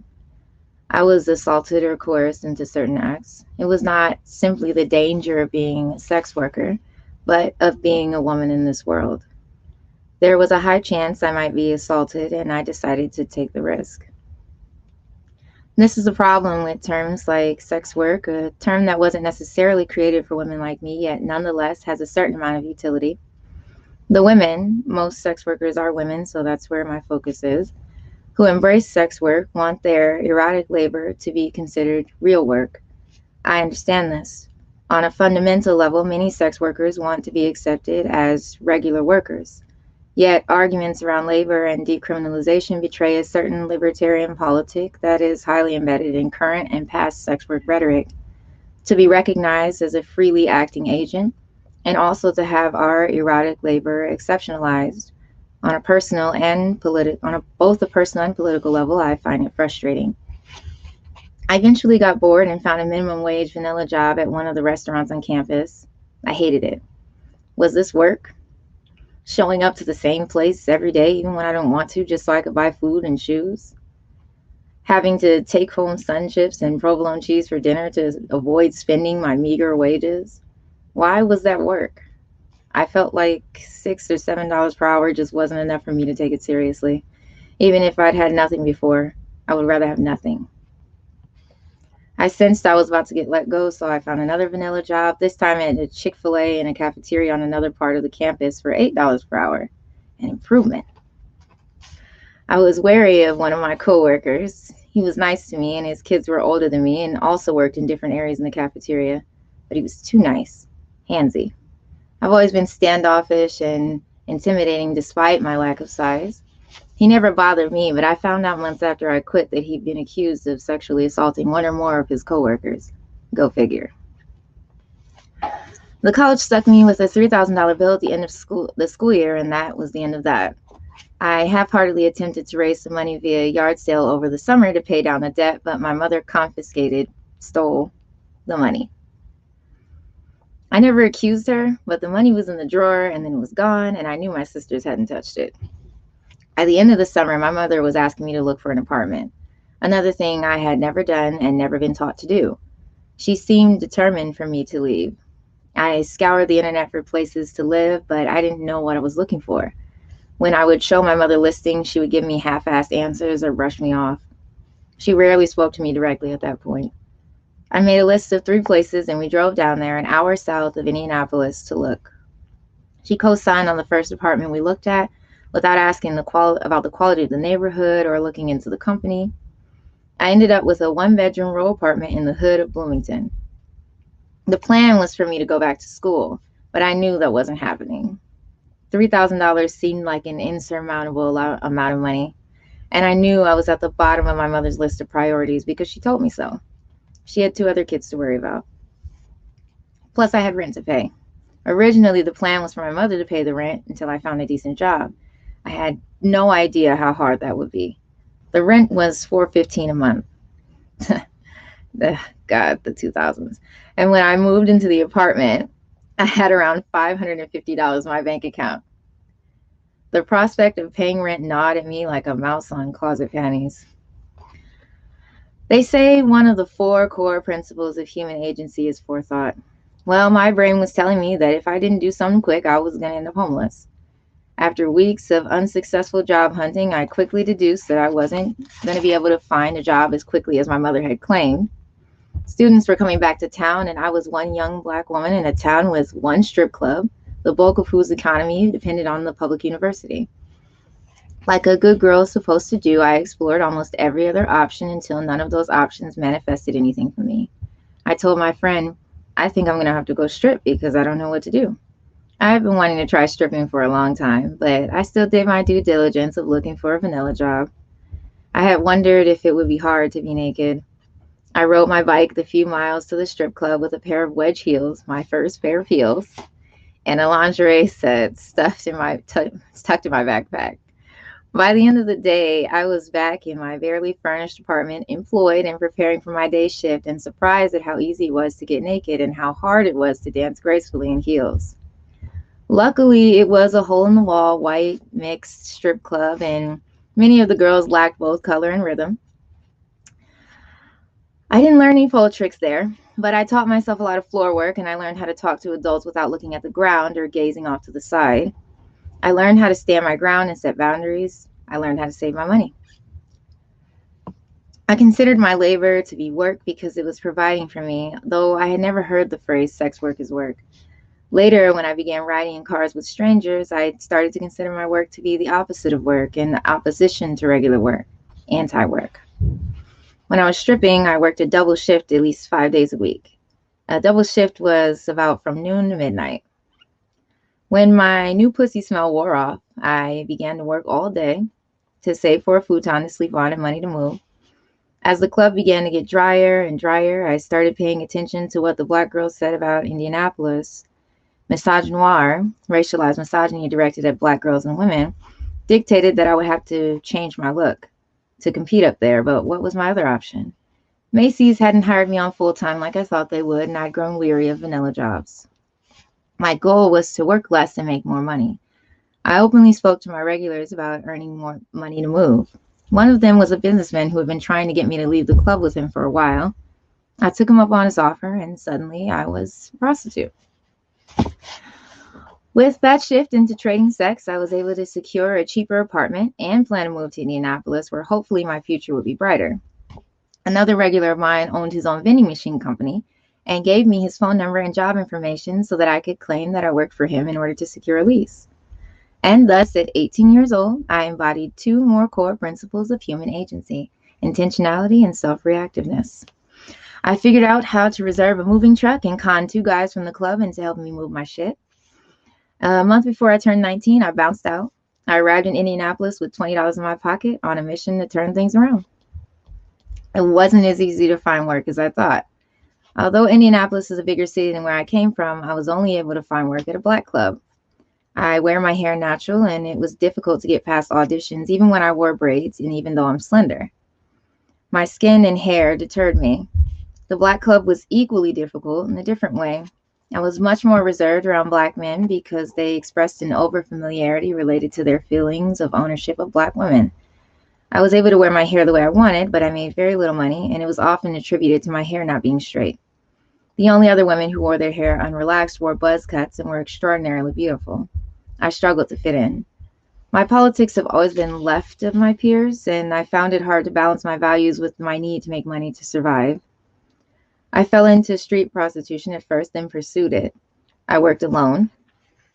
I was assaulted or coerced into certain acts. It was not simply the danger of being a sex worker, but of being a woman in this world. There was a high chance I might be assaulted, and I decided to take the risk. This is a problem with terms like sex work, a term that wasn't necessarily created for women like me, yet nonetheless has a certain amount of utility. The women, most sex workers are women, so that's where my focus is, who embrace sex work want their erotic labor to be considered real work. I understand this. On a fundamental level, many sex workers want to be accepted as regular workers. Yet arguments around labor and decriminalization betray a certain libertarian politic that is highly embedded in current and past sex work rhetoric. To be recognized as a freely acting agent, and also to have our erotic labor exceptionalized on a personal and both a personal and political level, I find it frustrating. I eventually got bored and found a minimum wage vanilla job at one of the restaurants on campus. I hated it. Was this work? Showing up to the same place every day, even when I don't want to, just so I could buy food and shoes? Having to take home sun chips and provolone cheese for dinner to avoid spending my meager wages? Why was that work? I felt like $6 or $7 per hour just wasn't enough for me to take it seriously. Even if I'd had nothing before, I would rather have nothing. I sensed I was about to get let go, so I found another vanilla job, this time at a Chick-fil-A in a cafeteria on another part of the campus for $8 per hour. An improvement. I was wary of one of my coworkers. He was nice to me, and his kids were older than me and also worked in different areas in the cafeteria, but he was too nice, handsy. I've always been standoffish and intimidating despite my lack of size. He never bothered me, but I found out months after I quit that he'd been accused of sexually assaulting one or more of his coworkers. Go figure. The college stuck me with a $3,000 bill at the end of the school year, and that was the end of that. I half-heartedly attempted to raise some money via yard sale over the summer to pay down the debt, but my mother stole the money. I never accused her, but the money was in the drawer and then it was gone, and I knew my sisters hadn't touched it. At the end of the summer, my mother was asking me to look for an apartment, another thing I had never done and never been taught to do. She seemed determined for me to leave. I scoured the internet for places to live, but I didn't know what I was looking for. When I would show my mother listings, she would give me half-assed answers or brush me off. She rarely spoke to me directly at that point. I made a list of 3 places and we drove down there an hour south of Indianapolis to look. She co-signed on the first apartment we looked at without asking about the quality of the neighborhood or looking into the company. I ended up with a 1-bedroom row apartment in the hood of Bloomington. The plan was for me to go back to school, but I knew that wasn't happening. $3,000 seemed like an insurmountable amount of money, and I knew I was at the bottom of my mother's list of priorities because she told me so. She had 2 other kids to worry about. Plus, I had rent to pay. Originally, the plan was for my mother to pay the rent until I found a decent job. I had no idea how hard that would be. The rent was $4.15 a month. God, the 2000s. And when I moved into the apartment, I had around $550 in my bank account. The prospect of paying rent gnawed at me like a mouse on closet panties. They say one of the 4 core principles of human agency is forethought. Well, my brain was telling me that if I didn't do something quick, I was going to end up homeless. After weeks of unsuccessful job hunting, I quickly deduced that I wasn't going to be able to find a job as quickly as my mother had claimed. Students were coming back to town, and I was one young Black woman in a town with 1 strip club, the bulk of whose economy depended on the public university. Like a good girl is supposed to do, I explored almost every other option until none of those options manifested anything for me. I told my friend, I think I'm going to have to go strip because I don't know what to do. I have been wanting to try stripping for a long time, but I still did my due diligence of looking for a vanilla job. I had wondered if it would be hard to be naked. I rode my bike the few miles to the strip club with a pair of wedge heels, my first pair of heels, and a lingerie set tucked in my backpack. By the end of the day, I was back in my barely furnished apartment, employed and preparing for my day shift, and surprised at how easy it was to get naked and how hard it was to dance gracefully in heels. Luckily, it was a hole-in-the-wall, white, mixed strip club, and many of the girls lacked both color and rhythm. I didn't learn any pole tricks there, but I taught myself a lot of floor work, and I learned how to talk to adults without looking at the ground or gazing off to the side. I learned how to stand my ground and set boundaries. I learned how to save my money. I considered my labor to be work because it was providing for me, though I had never heard the phrase sex work is work. Later, when I began riding in cars with strangers, I started to consider my work to be the opposite of work, in opposition to regular work, anti-work. When I was stripping, I worked a double shift at least 5 days a week. A double shift was about from noon to midnight. When my new pussy smell wore off, I began to work all day to save for a futon to sleep on and money to move. As the club began to get drier and drier, I started paying attention to what the black girls said about Indianapolis. Misogynoir, racialized misogyny directed at black girls and women, dictated that I would have to change my look to compete up there, but what was my other option? Macy's hadn't hired me on full-time like I thought they would, and I'd grown weary of vanilla jobs. My goal was to work less and make more money. I openly spoke to my regulars about earning more money to move. One of them was a businessman who had been trying to get me to leave the club with him for a while. I took him up on his offer, and suddenly I was a prostitute. With that shift into trading sex, I was able to secure a cheaper apartment and plan to move to Indianapolis, where hopefully my future would be brighter. Another regular of mine owned his own vending machine company and gave me his phone number and job information so that I could claim that I worked for him in order to secure a lease. And thus, at 18 years old, I embodied 2 more core principles of human agency: intentionality and self-reactiveness. I figured out how to reserve a moving truck and con 2 guys from the club into helping me move my shit. A month before I turned 19, I bounced out. I arrived in Indianapolis with $20 in my pocket on a mission to turn things around. It wasn't as easy to find work as I thought. Although Indianapolis is a bigger city than where I came from, I was only able to find work at a black club. I wear my hair natural, and it was difficult to get past auditions, even when I wore braids and even though I'm slender. My skin and hair deterred me. The black club was equally difficult in a different way. I was much more reserved around black men because they expressed an over-familiarity related to their feelings of ownership of black women. I was able to wear my hair the way I wanted, but I made very little money, and it was often attributed to my hair not being straight. The only other women who wore their hair unrelaxed wore buzz cuts and were extraordinarily beautiful. I struggled to fit in. My politics have always been left of my peers, and I found it hard to balance my values with my need to make money to survive. I fell into street prostitution at first, then pursued it. I worked alone.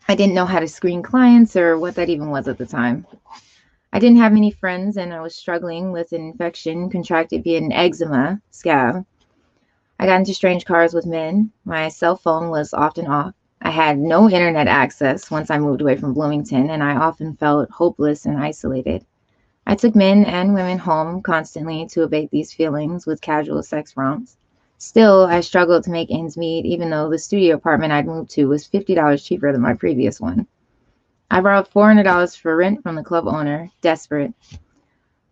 I didn't know how to screen clients or what that even was at the time. I didn't have many friends, and I was struggling with an infection contracted via an eczema scab. I got into strange cars with men. My cell phone was often off. I had no internet access once I moved away from Bloomington, and I often felt hopeless and isolated. I took men and women home constantly to abate these feelings with casual sex romps. Still, I struggled to make ends meet, even though the studio apartment I'd moved to was $50 cheaper than my previous one. I borrowed $400 for rent from the club owner, desperate.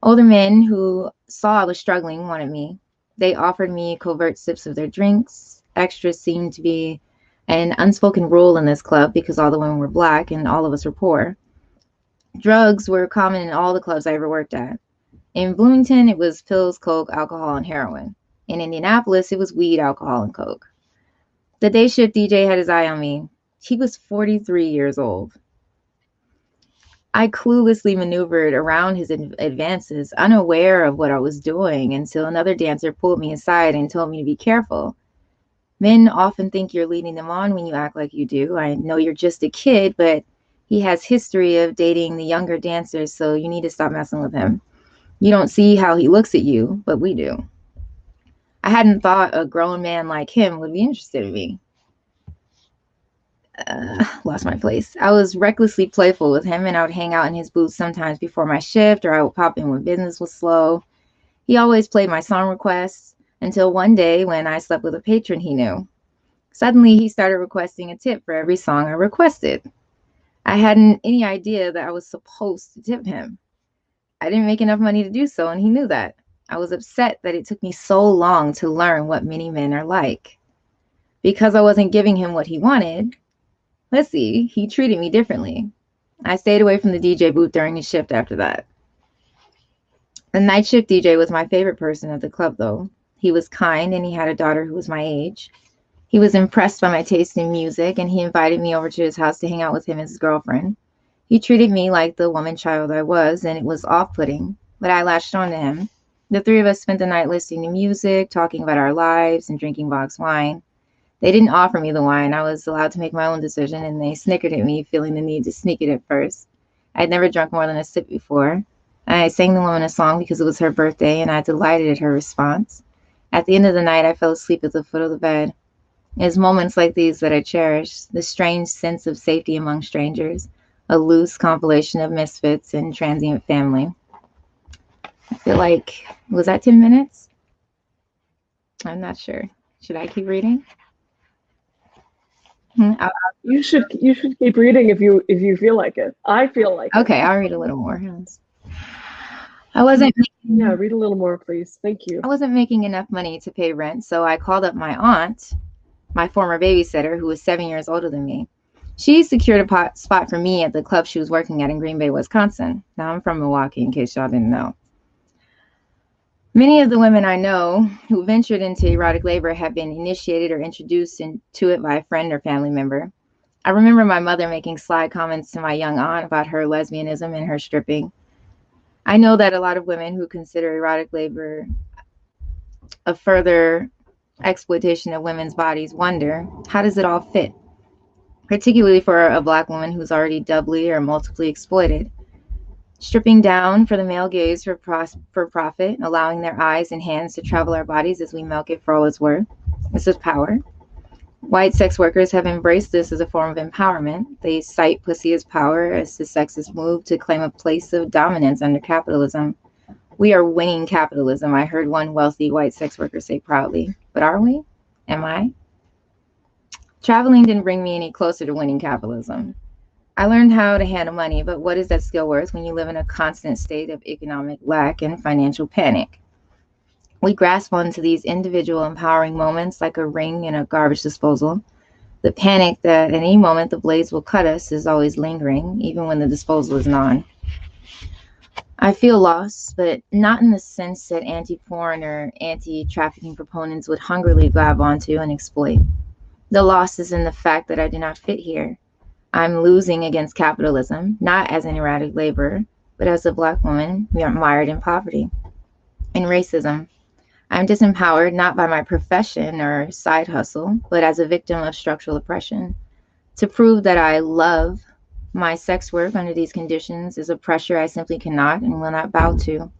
Older men who saw I was struggling wanted me. They offered me covert sips of their drinks. Extras seemed to be an unspoken rule in this club because all the women were black and all of us were poor. Drugs were common in all the clubs I ever worked at. In Bloomington, it was pills, coke, alcohol, and heroin. In Indianapolis, it was weed, alcohol, and coke. The day shift DJ had his eye on me. He was 43 years old. I cluelessly maneuvered around his advances, unaware of what I was doing, until another dancer pulled me aside and told me to be careful. Men often think you're leading them on when you act like you do. I know you're just a kid, but he has history of dating the younger dancers, so you need to stop messing with him. You don't see how he looks at you, but we do. I hadn't thought a grown man like him would be interested in me. Lost my place. I was recklessly playful with him, and I would hang out in his booth sometimes before my shift, or I would pop in when business was slow. He always played my song requests until one day when I slept with a patron he knew. Suddenly, he started requesting a tip for every song I requested. I hadn't any idea that I was supposed to tip him. I didn't make enough money to do so, and he knew that. I was upset that it took me so long to learn what many men are like. Because I wasn't giving him what he wanted, he treated me differently. I stayed away from the DJ booth during his shift after that. The night shift DJ was my favorite person at the club, though. He was kind, and he had a daughter who was my age. He was impressed by my taste in music, and he invited me over to his house to hang out with him and his girlfriend. He treated me like the woman child I was, and it was off-putting, but I latched on to him. The three of us spent the night listening to music, talking about our lives, and drinking boxed wine. They didn't offer me the wine. I was allowed to make my own decision, and they snickered at me, feeling the need to sneak it at first. I'd never drunk more than a sip before. I sang the woman a song because it was her birthday, and I delighted at her response. At the end of the night, I fell asleep at the foot of the bed. It's moments like these that I cherish, the strange sense of safety among strangers, a loose compilation of misfits and transient family. I feel like, was that 10 minutes? I'm not sure. Should I keep reading? You should keep reading if you feel like it. I feel like okay, I'll read a little more. I wasn't making, yeah, read a little more, please. Thank you. I wasn't making enough money to pay rent, so I called up my aunt, my former babysitter, who was 7 years older than me. She secured a spot for me at the club she was working at in Green Bay, Wisconsin. Now, I'm from Milwaukee, in case y'all didn't know. Many of the women I know who ventured into erotic labor have been initiated or introduced into it by a friend or family member. I remember my mother making sly comments to my young aunt about her lesbianism and her stripping. I know that a lot of women who consider erotic labor a further exploitation of women's bodies wonder, how does it all fit? Particularly for a Black woman who's already doubly or multiply exploited. Stripping down for the male gaze for profit, allowing their eyes and hands to travel our bodies as we milk it for all it's worth. This is power. White sex workers have embraced this as a form of empowerment. They cite pussy as power as the sexist move to claim a place of dominance under capitalism. We are winning capitalism, I heard one wealthy white sex worker say proudly. But are we? Am I? Traveling didn't bring me any closer to winning capitalism. I learned how to handle money, but what is that skill worth when you live in a constant state of economic lack and financial panic? We grasp onto these individual empowering moments like a ring in a garbage disposal. The panic that at any moment the blades will cut us is always lingering, even when the disposal is non. I feel lost, but not in the sense that anti-porn or anti-trafficking proponents would hungrily grab onto and exploit. The loss is in the fact that I do not fit here. I'm losing against capitalism, not as an erotic laborer, but as a Black woman mired in poverty and racism. I'm disempowered not by my profession or side hustle, but as a victim of structural oppression. To prove that I love my sex work under these conditions is a pressure I simply cannot and will not bow to.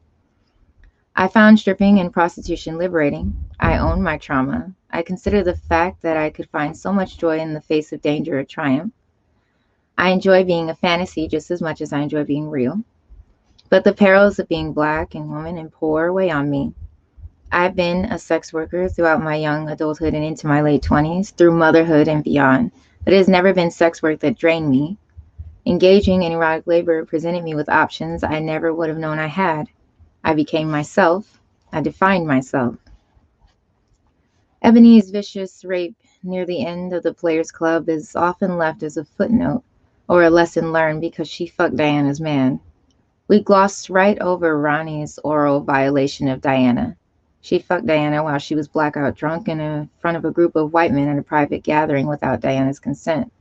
I found stripping and prostitution liberating. I own my trauma. I consider the fact that I could find so much joy in the face of danger a triumph. I enjoy being a fantasy just as much as I enjoy being real. But the perils of being Black and woman and poor weigh on me. I've been a sex worker throughout my young adulthood and into my late 20s, through motherhood and beyond, but it has never been sex work that drained me. Engaging in erotic labor presented me with options I never would have known I had. I became myself. I defined myself. Ebony's vicious rape near the end of the Players Club is often left as a footnote or a lesson learned because she fucked Diana's man. We glossed right over Ronnie's oral violation of Diana. She fucked Diana while she was blackout drunk in front of a group of white men at a private gathering without Diana's consent.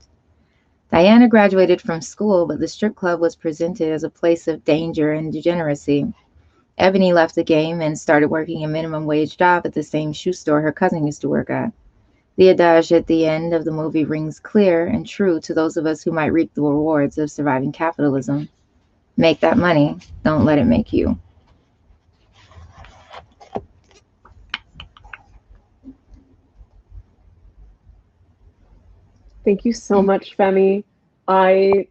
Diana graduated from school, but the strip club was presented as a place of danger and degeneracy. Ebony left the game and started working a minimum wage job at the same shoe store her cousin used to work at. The adage at the end of the movie rings clear and true to those of us who might reap the rewards of surviving capitalism. Make that money, don't let it make you. Thank you so much, Femi. I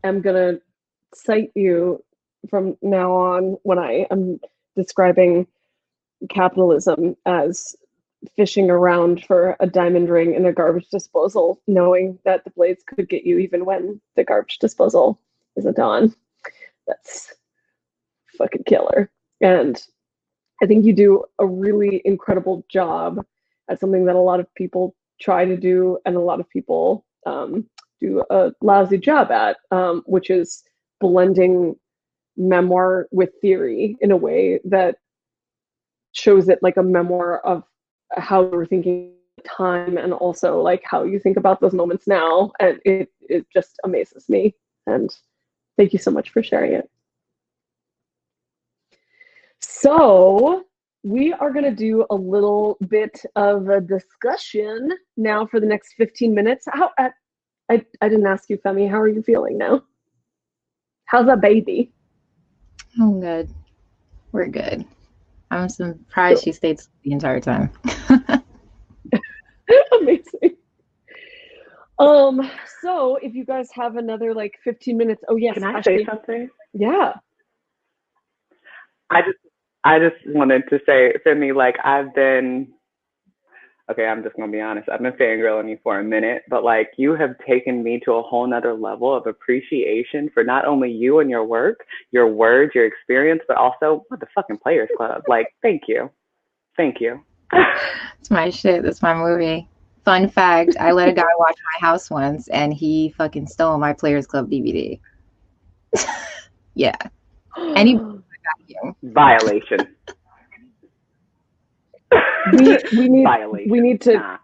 am going to cite you from now on when I am describing capitalism as fishing around for a diamond ring in a garbage disposal, knowing that the blades could get you even when the garbage disposal isn't on. That's fucking killer. And I think you do a really incredible job at something that a lot of people try to do and a lot of people do a lousy job at, which is blending memoir with theory in a way that shows it like a memoir of how you were thinking at the time, and also like how you think about those moments now. And it just amazes me. And thank you so much for sharing it. So we are going to do a little bit of a discussion now for the next 15 minutes. I didn't ask you, Femi, how are you feeling now? How's that baby? I'm good. We're good. I'm surprised she stayed the entire time. Amazing. So if you guys have another like 15 minutes. Oh yes, Can I Ashley. say something? Yeah. I just wanted to say, Femi, like I'm just gonna be honest. I've been fangirling you for a minute, but like you have taken me to a whole nother level of appreciation for not only you and your work, your words, your experience, but also the fucking Players Club. Like, thank you. Thank you. It's my shit. That's my movie. Fun fact, I let a guy watch my house once and he fucking stole my Players Club DVD. Yeah. And he Violation. We need to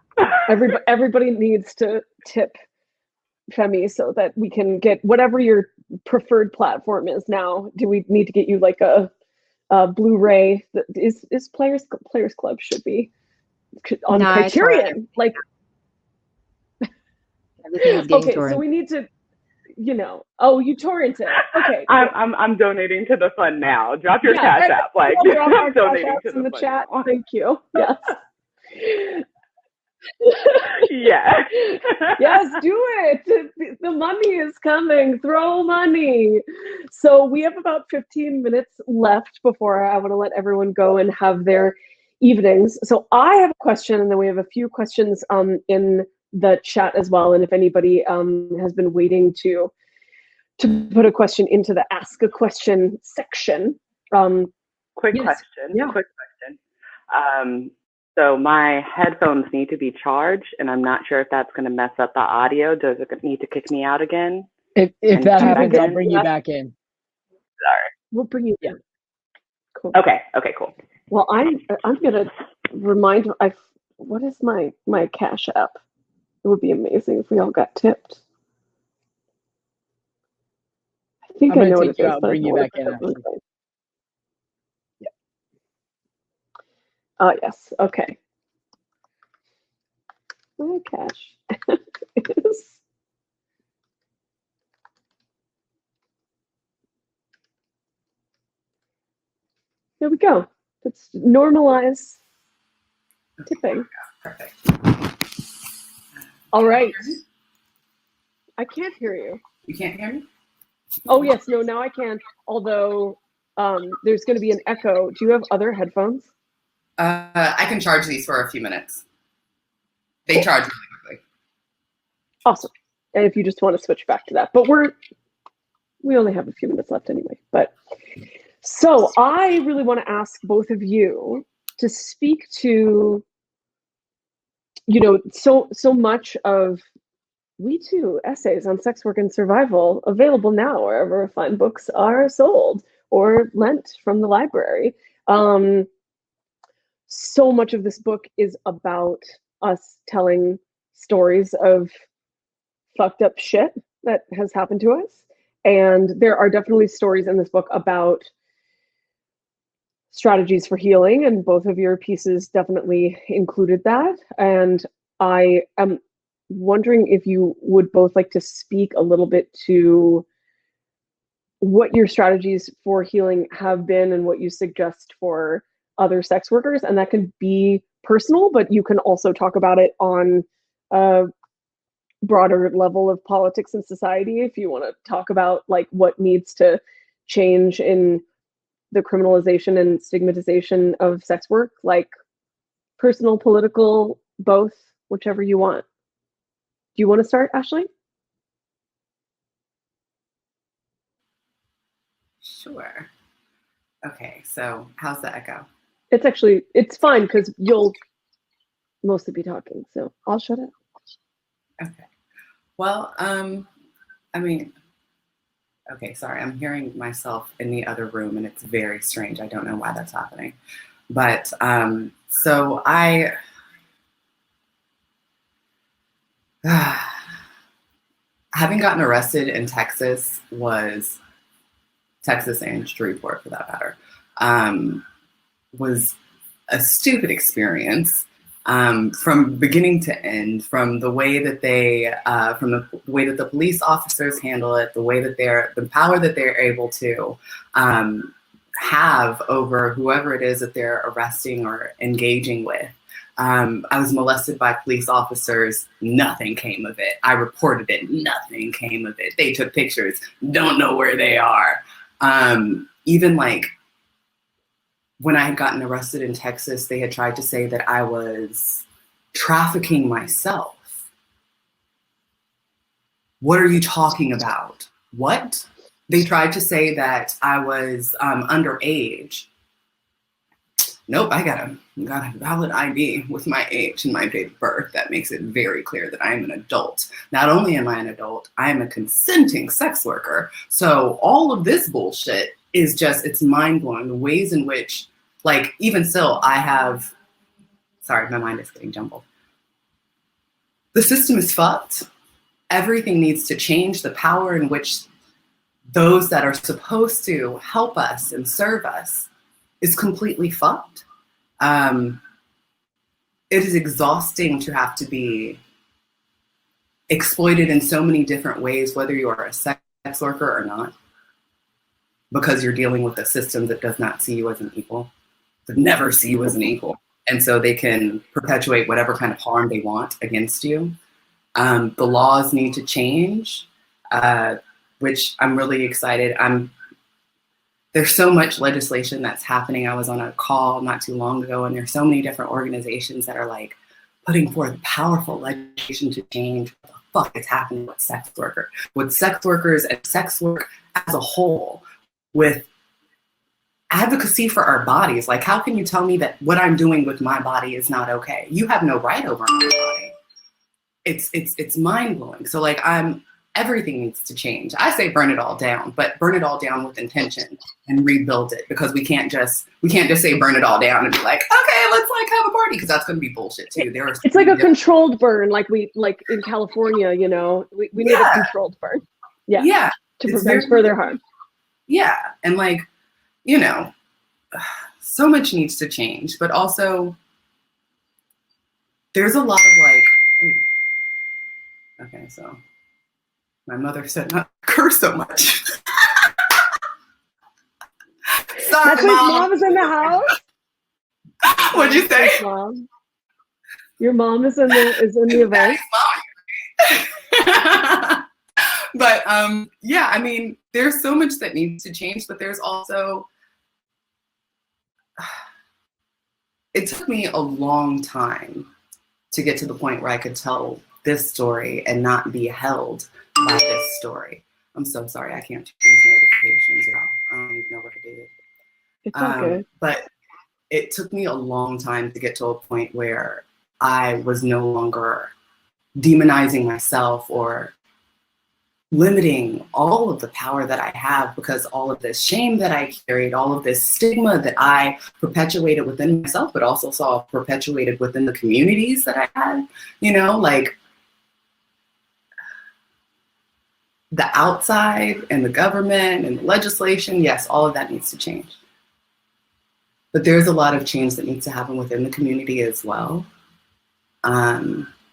everybody needs to tip Femi so that we can get whatever your preferred platform is now. Do we need to get you like a Blu-ray that is Players Club should be on Criterion? Like everything's getting okay, torrent. so we need to, oh, you torrent it. Okay. I'm donating to the fund now. Drop your Cash App. Like I'm donating to the chat. Now. Thank you. Yes. Yeah. Yes, do it. The money is coming. Throw money. So we have about 15 minutes left before I want to let everyone go and have their evenings. So I have a question, and then we have a few questions in the chat as well. And if anybody has been waiting to put a question into the ask a question section. Quick question. Yeah. Quick question. So my headphones need to be charged, and I'm not sure if that's going to mess up the audio. Does it need to kick me out again? If that happens, I'll bring you back in. Sorry. We'll bring you in. Cool. Okay, cool. Well, I'm going to remind, what is my Cash App? It would be amazing if we all got tipped. I think I know what it is. I'll bring you back in. Yeah. Oh, yes. Okay. My cash is. There we go. Let's normalize tipping. Perfect. All right. I can't hear you. You can't hear me? Oh, yes. No, now I can. Although there's going to be an echo. Do you have other headphones? I can charge these for a few minutes. They charge really quickly. Awesome. And if you just want to switch back to that. But we only have a few minutes left anyway. But so I really want to ask both of you to speak to, so much of We Too essays on sex work and survival available now wherever fine books are sold or lent from the library. So much of this book is about us telling stories of fucked up shit that has happened to us. And there are definitely stories in this book about strategies for healing, and both of your pieces definitely included that. And I am wondering if you would both like to speak a little bit to what your strategies for healing have been and what you suggest for other sex workers. And that can be personal, but you can also talk about it on a broader level of politics and society if you want to talk about like what needs to change in the criminalization and stigmatization of sex work, like personal, political, both, whichever you want. Do you want to start, Ashley? Sure. Okay, so how's the echo? It's fine because you'll mostly be talking, so I'll shut up. Okay. Well, okay, sorry, I'm hearing myself in the other room and it's very strange. I don't know why that's happening. But so having gotten arrested in Texas and Shreveport for that matter, was a stupid experience. From beginning to end, from the way that the police officers handle it, the power that they're able to have over whoever it is that they're arresting or engaging with. I was molested by police officers. Nothing came of it. I reported it. Nothing came of it. They took pictures. Don't know where they are. Even like when I had gotten arrested in Texas, they had tried to say that I was trafficking myself. What are you talking about? What? They tried to say that I was underage. Nope, I got a valid ID with my age and my date of birth that makes it very clear that I am an adult. Not only am I an adult, I am a consenting sex worker. So all of this bullshit is just, it's mind-blowing, the ways in which, like, even still, sorry, my mind is getting jumbled. The system is fucked. Everything needs to change. The power in which those that are supposed to help us and serve us is completely fucked. It is exhausting to have to be exploited in so many different ways, whether you are a sex worker or not, because you're dealing with a system that does not see you as an equal, that never see you as an equal. And so they can perpetuate whatever kind of harm they want against you. The laws need to change, which I'm really excited. There's so much legislation that's happening. I was on a call not too long ago, and there's so many different organizations that are like putting forth powerful legislation to change what the fuck is happening with sex workers and sex work as a whole, with advocacy for our bodies. Like, how can you tell me that what I'm doing with my body is not okay? You have no right over my body. It's mind-blowing. So like, everything needs to change. I say burn it all down, but burn it all down with intention and rebuild it, because we can't just say burn it all down and be like, okay, let's like have a party, because that's going to be bullshit too. It's like a controlled burn, like in California, we need a controlled burn. Yeah. To prevent further harm. Yeah. And like, so much needs to change, but also there's a lot of like, okay, so my mother said not to curse so much. Sorry, That's Mom. Mom is in the house. What'd you say? Mom. Your mom is in the event. But yeah, I mean, there's so much that needs to change, but there's also, it took me a long time to get to the point where I could tell this story and not be held by this story. I'm so sorry, I can't do these notifications, y'all. I don't even know what I did. It's all good. But it took me a long time to get to a point where I was no longer demonizing myself or limiting all of the power that I have, because all of this shame that I carried, all of this stigma that I perpetuated within myself, but also saw perpetuated within the communities that I had, like the outside and the government and the legislation, yes, all of that needs to change. But there's a lot of change that needs to happen within the community as well.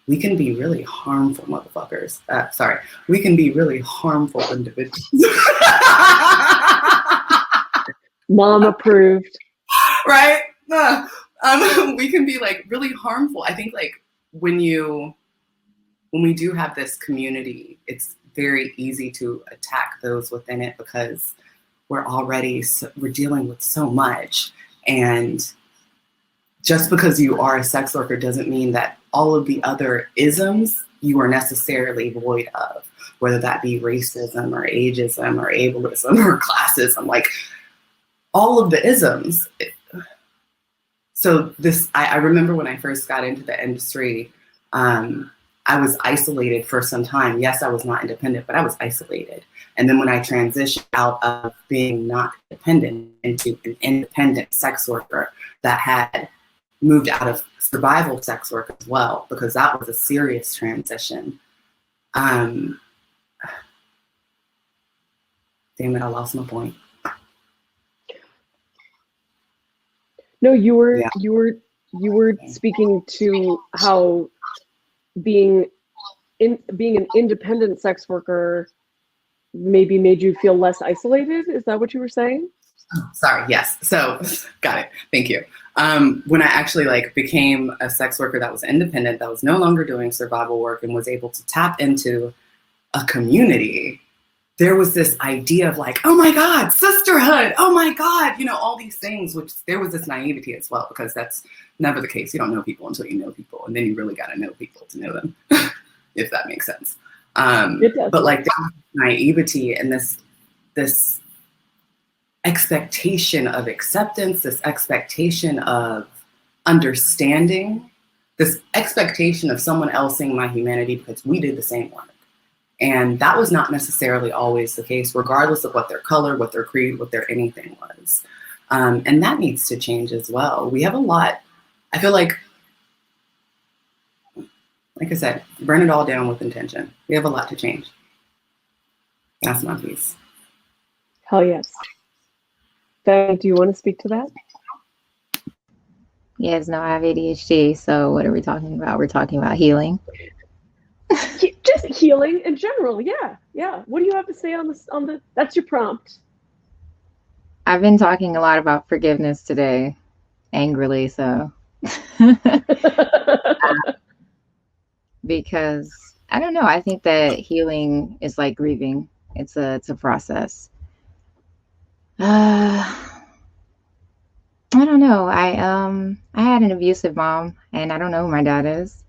We can be really harmful motherfuckers. We can be really harmful individuals. Mom approved. Right? We can be like really harmful. I think like when we do have this community, it's very easy to attack those within it, because we're dealing with so much. And just because you are a sex worker doesn't mean that all of the other isms you are necessarily void of, whether that be racism or ageism or ableism or classism, like all of the isms. So I remember when I first got into the industry, I was isolated for some time. Yes, I was not independent, but I was isolated. And then when I transitioned out of being not independent into an independent sex worker that had moved out of survival sex work as well, because that was a serious transition. Damn it, I lost my point. No, you were speaking to how being an independent sex worker maybe made you feel less isolated. Is that what you were saying? Oh, sorry. Yes. So got it. Thank you. When I actually became a sex worker that was independent, that was no longer doing survival work and was able to tap into a community, there was this idea of oh my God, sisterhood. Oh my God, all these things, which there was this naivety as well, because that's never the case. You don't know people until you know people. And then you really got to know people to know them, if that makes sense. It does. But there was naivety and this expectation of acceptance, this expectation of understanding, this expectation of someone else seeing my humanity because we did the same work. And that was not necessarily always the case, regardless of what their color, what their creed, what their anything was. And that needs to change as well. We have a lot, I feel like I said, burn it all down with intention. We have a lot to change. That's my piece. Hell yes. Femi, do you want to speak to that? Yes, no, I have ADHD. So what are we talking about? We're talking about healing. Just healing in general. Yeah. What do you have to say on the? That's your prompt. I've been talking a lot about forgiveness today, angrily so. Because I don't know. I think that healing is like grieving. It's a process. I don't know. I had an abusive mom, and I don't know who my dad is.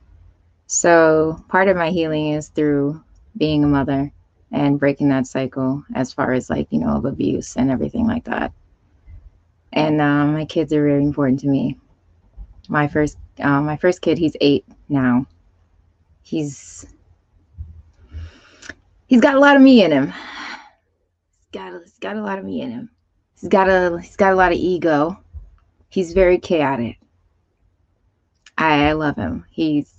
So part of my healing is through being a mother and breaking that cycle, as far as of abuse and everything like that. And my kids are very important to me. My first kid, he's 8 now. He's got a lot of me in him. He's got a lot of me in him. He's got a lot of ego. He's very chaotic. I love him. He's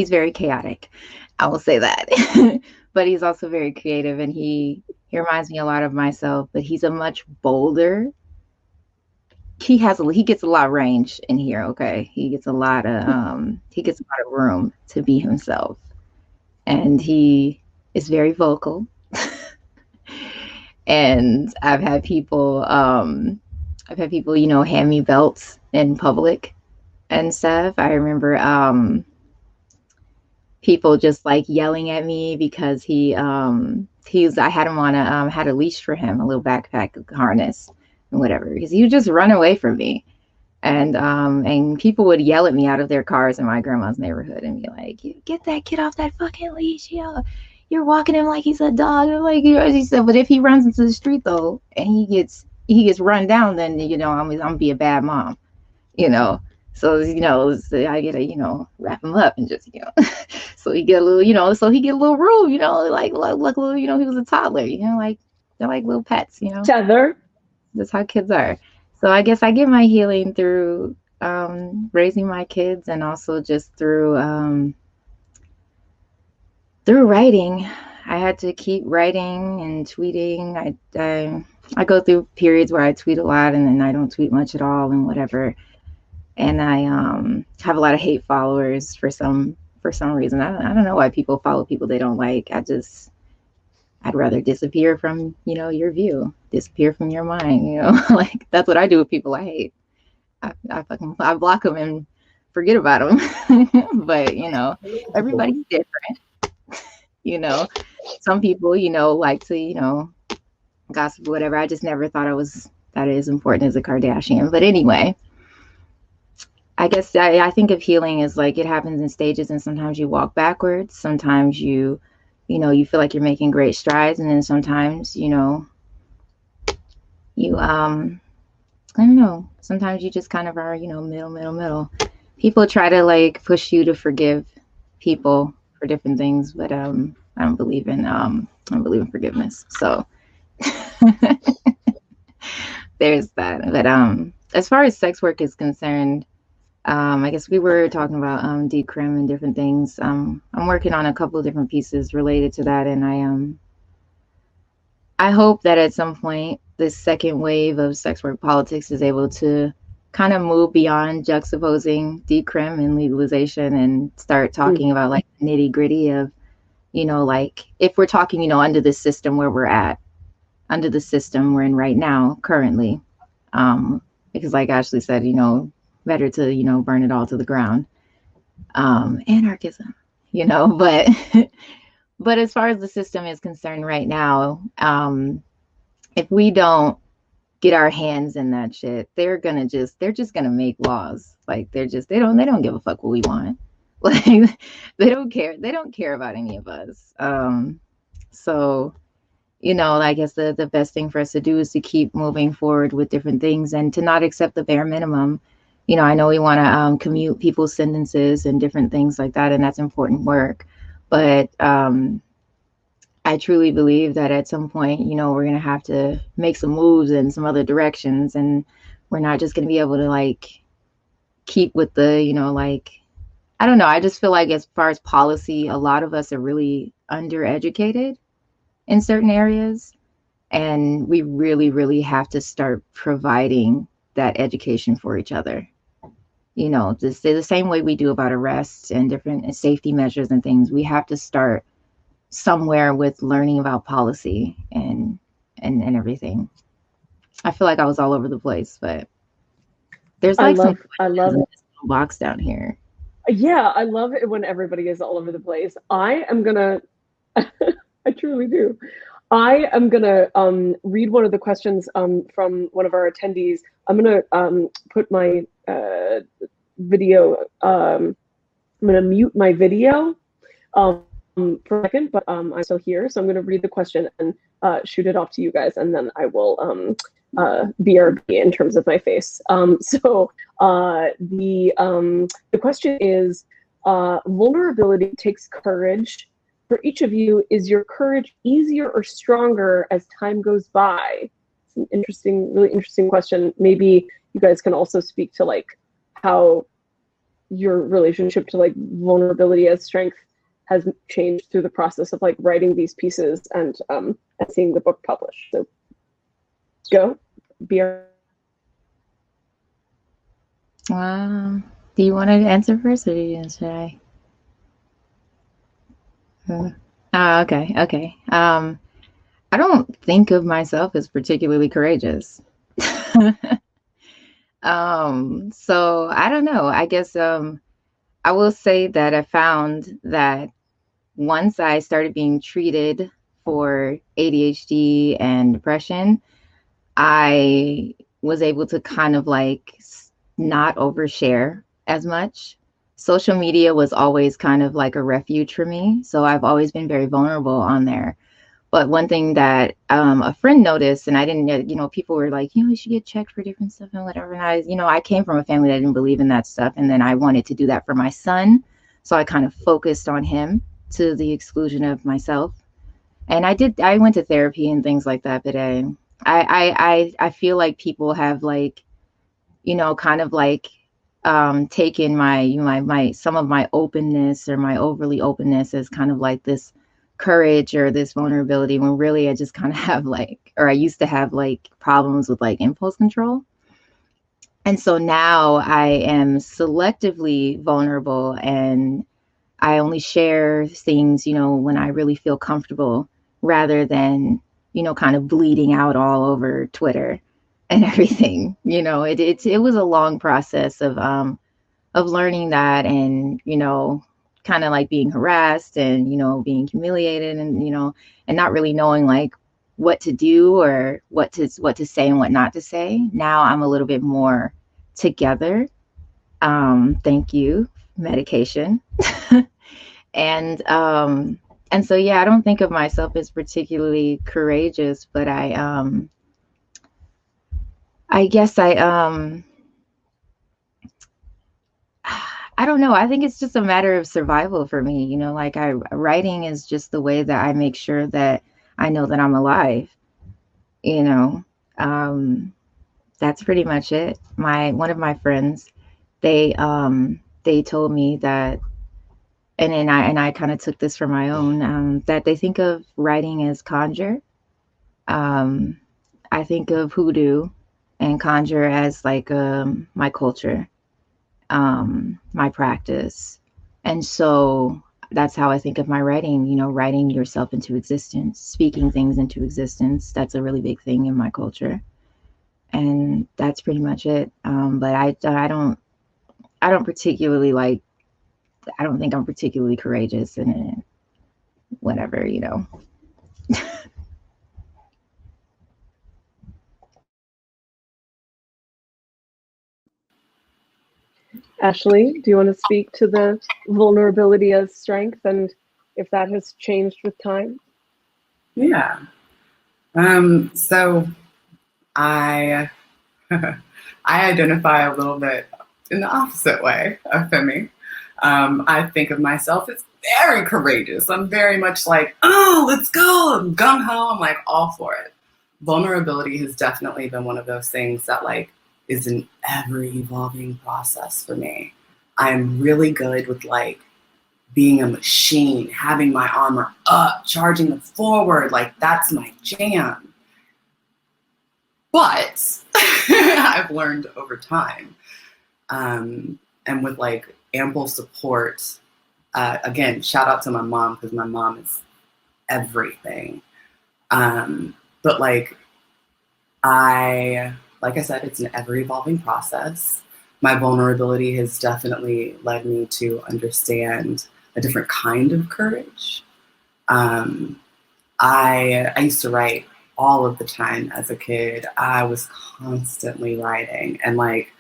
very chaotic. I will say that. But he's also very creative, and he reminds me a lot of myself, but he's a much bolder. He gets a lot of range in here, okay? He gets a lot of room to be himself. And he is very vocal. And I've had people hand me belts in public and stuff. I remember people just yelling at me because I had him on had a leash for him, a little backpack harness and whatever, because he would just run away from me. And people would yell at me out of their cars in my grandma's neighborhood and be like, "You get that kid off that fucking leash, yo. You're walking him like he's a dog." He said, but if he runs into the street though and he gets run down, then I'm gonna be a bad mom, So I gotta wrap him up and just so he get a little room, luckily he was a toddler, they're like little pets, Tether. That's how kids are. So I guess I get my healing through raising my kids, and also just through writing. I had to keep writing and tweeting. I go through periods where I tweet a lot and then I don't tweet much at all and whatever. And I have a lot of hate followers for some reason. I don't know why people follow people they don't like. I'd rather disappear from, your view, disappear from your mind, that's what I do with people I hate. I block them and forget about them. But, everybody's different. Some people, like to, gossip or whatever. I just never thought I was that as important as a Kardashian. But anyway, I guess I think of healing as it happens in stages, and sometimes you walk backwards. Sometimes you feel like you're making great strides, and then sometimes, you I don't know, sometimes you just kind of are, middle. people try to like push you to forgive people for different things, but I don't believe in forgiveness. So there's that. But as far as sex work is concerned, I guess we were talking about decrim and different things. I'm working on a couple of different pieces related to that, and I hope that at some point this second wave of sex work politics is able to kind of move beyond juxtaposing decrim and legalization and start talking about like nitty gritty of, you know, like if we're talking, you know, under the system where we're at, under the system we're in right now, currently, because like Ashley said, you know, better to, you know, burn it all to the ground, anarchism, you know, but but as far as the system is concerned right now, if we don't get our hands in that shit, they're just gonna make laws. Like they don't give a fuck what we want. Like they don't care about any of us. So, you know, I guess the best thing for us to do is to keep moving forward with different things and to not accept the bare minimum. You know, I know we want to commute people's sentences and different things like that, and that's important work. But I truly believe that at some point, you know, we're going to have to make some moves in some other directions, and we're not just going to be able to like keep with the, you know, like, I don't know. I just feel like as far as policy, a lot of us are really undereducated in certain areas, and we really, really have to start providing that education for each other. You know, the same way we do about arrests and different safety measures and things, we have to start somewhere with learning about policy and everything. I feel like I was all over the place, but there's like I love it. Box down here. Yeah, I love it when everybody is all over the place. I am gonna, I truly do. I am gonna read one of the questions from one of our attendees. I'm gonna put my video. I'm gonna mute my video for a second, but I'm still here, so I'm gonna read the question and shoot it off to you guys, and then I will BRB in terms of my face. So the question is, vulnerability takes courage. For each of you, is your courage easier or stronger as time goes by? It's an interesting, really interesting question. Maybe you guys can also speak to like how your relationship to like vulnerability as strength has changed through the process of like writing these pieces and seeing the book published. So go, BR. Do you want to answer first, or should I? Okay. I don't think of myself as particularly courageous. So I don't know. I guess I will say that I found that once I started being treated for ADHD and depression, I was able to kind of like not overshare as much. Social media was always kind of like a refuge for me. So I've always been very vulnerable on there. But one thing that a friend noticed, and I didn't, you know, people were like, you know, you should get checked for different stuff and whatever. And I came from a family that didn't believe in that stuff. And then I wanted to do that for my son. So I kind of focused on him to the exclusion of myself. And I went to therapy and things like that. But I feel like people have like, you know, kind of like taken my some of my openness or my overly openness as kind of like this courage or this vulnerability, when really I just kind of have like, or I used to have like problems with like impulse control. And so now I am selectively vulnerable, and I only share things, you know, when I really feel comfortable, rather than, you know, kind of bleeding out all over Twitter and everything. You know, it was a long process of learning that, and, you know, kind of like being harassed and, you know, being humiliated, and, you know, and not really knowing like what to do or what to say and what not to say. Now I'm a little bit more together. Thank you, medication. And so, yeah, I don't think of myself as particularly courageous, but I guess I don't know. I think it's just a matter of survival for me. You know, like writing is just the way that I make sure that I know that I'm alive. You know, that's pretty much it. One of my friends, they told me that, and I kind of took this for my own, that they think of writing as conjure. Um, I think of hoodoo and conjure as like my culture, my practice. And so that's how I think of my writing, you know, writing yourself into existence, speaking things into existence. That's a really big thing in my culture. And that's pretty much it. But I don't particularly like, I don't think I'm particularly courageous and whatever, you know. Ashley, do you want to speak to the vulnerability as strength and if that has changed with time? Yeah. So I I identify a little bit in the opposite way of femi. I think of myself as very courageous. I'm very much like, oh, let's go. I'm gung ho. I'm like all for it. Vulnerability has definitely been one of those things that like is an ever evolving process for me. I'm really good with like being a machine, having my armor up, charging it forward. Like that's my jam. But I've learned over time, and with like ample support, again, shout out to my mom because my mom is everything. But like I said, it's an ever evolving process. My vulnerability has definitely led me to understand a different kind of courage. I used to write all of the time as a kid. I was constantly writing, and like,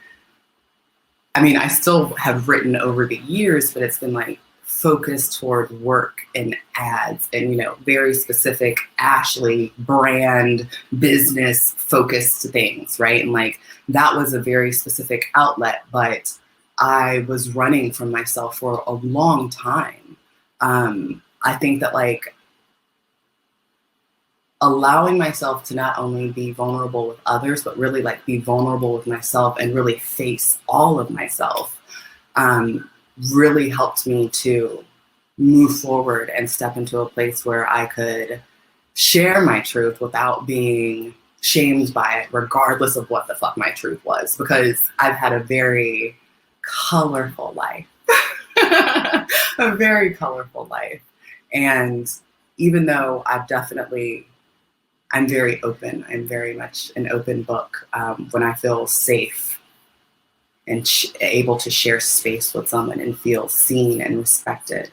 I mean, I still have written over the years, but it's been like focused toward work and ads and, you know, very specific Ashley brand business focused things, right? And like, that was a very specific outlet, but I was running from myself for a long time. I think that like, allowing myself to not only be vulnerable with others, but really like be vulnerable with myself and really face all of myself, really helped me to move forward and step into a place where I could share my truth without being shamed by it, regardless of what the fuck my truth was, because I've had a very colorful life, a very colorful life. And even though I'm very open. I'm very much an open book when I feel safe and able to share space with someone and feel seen and respected.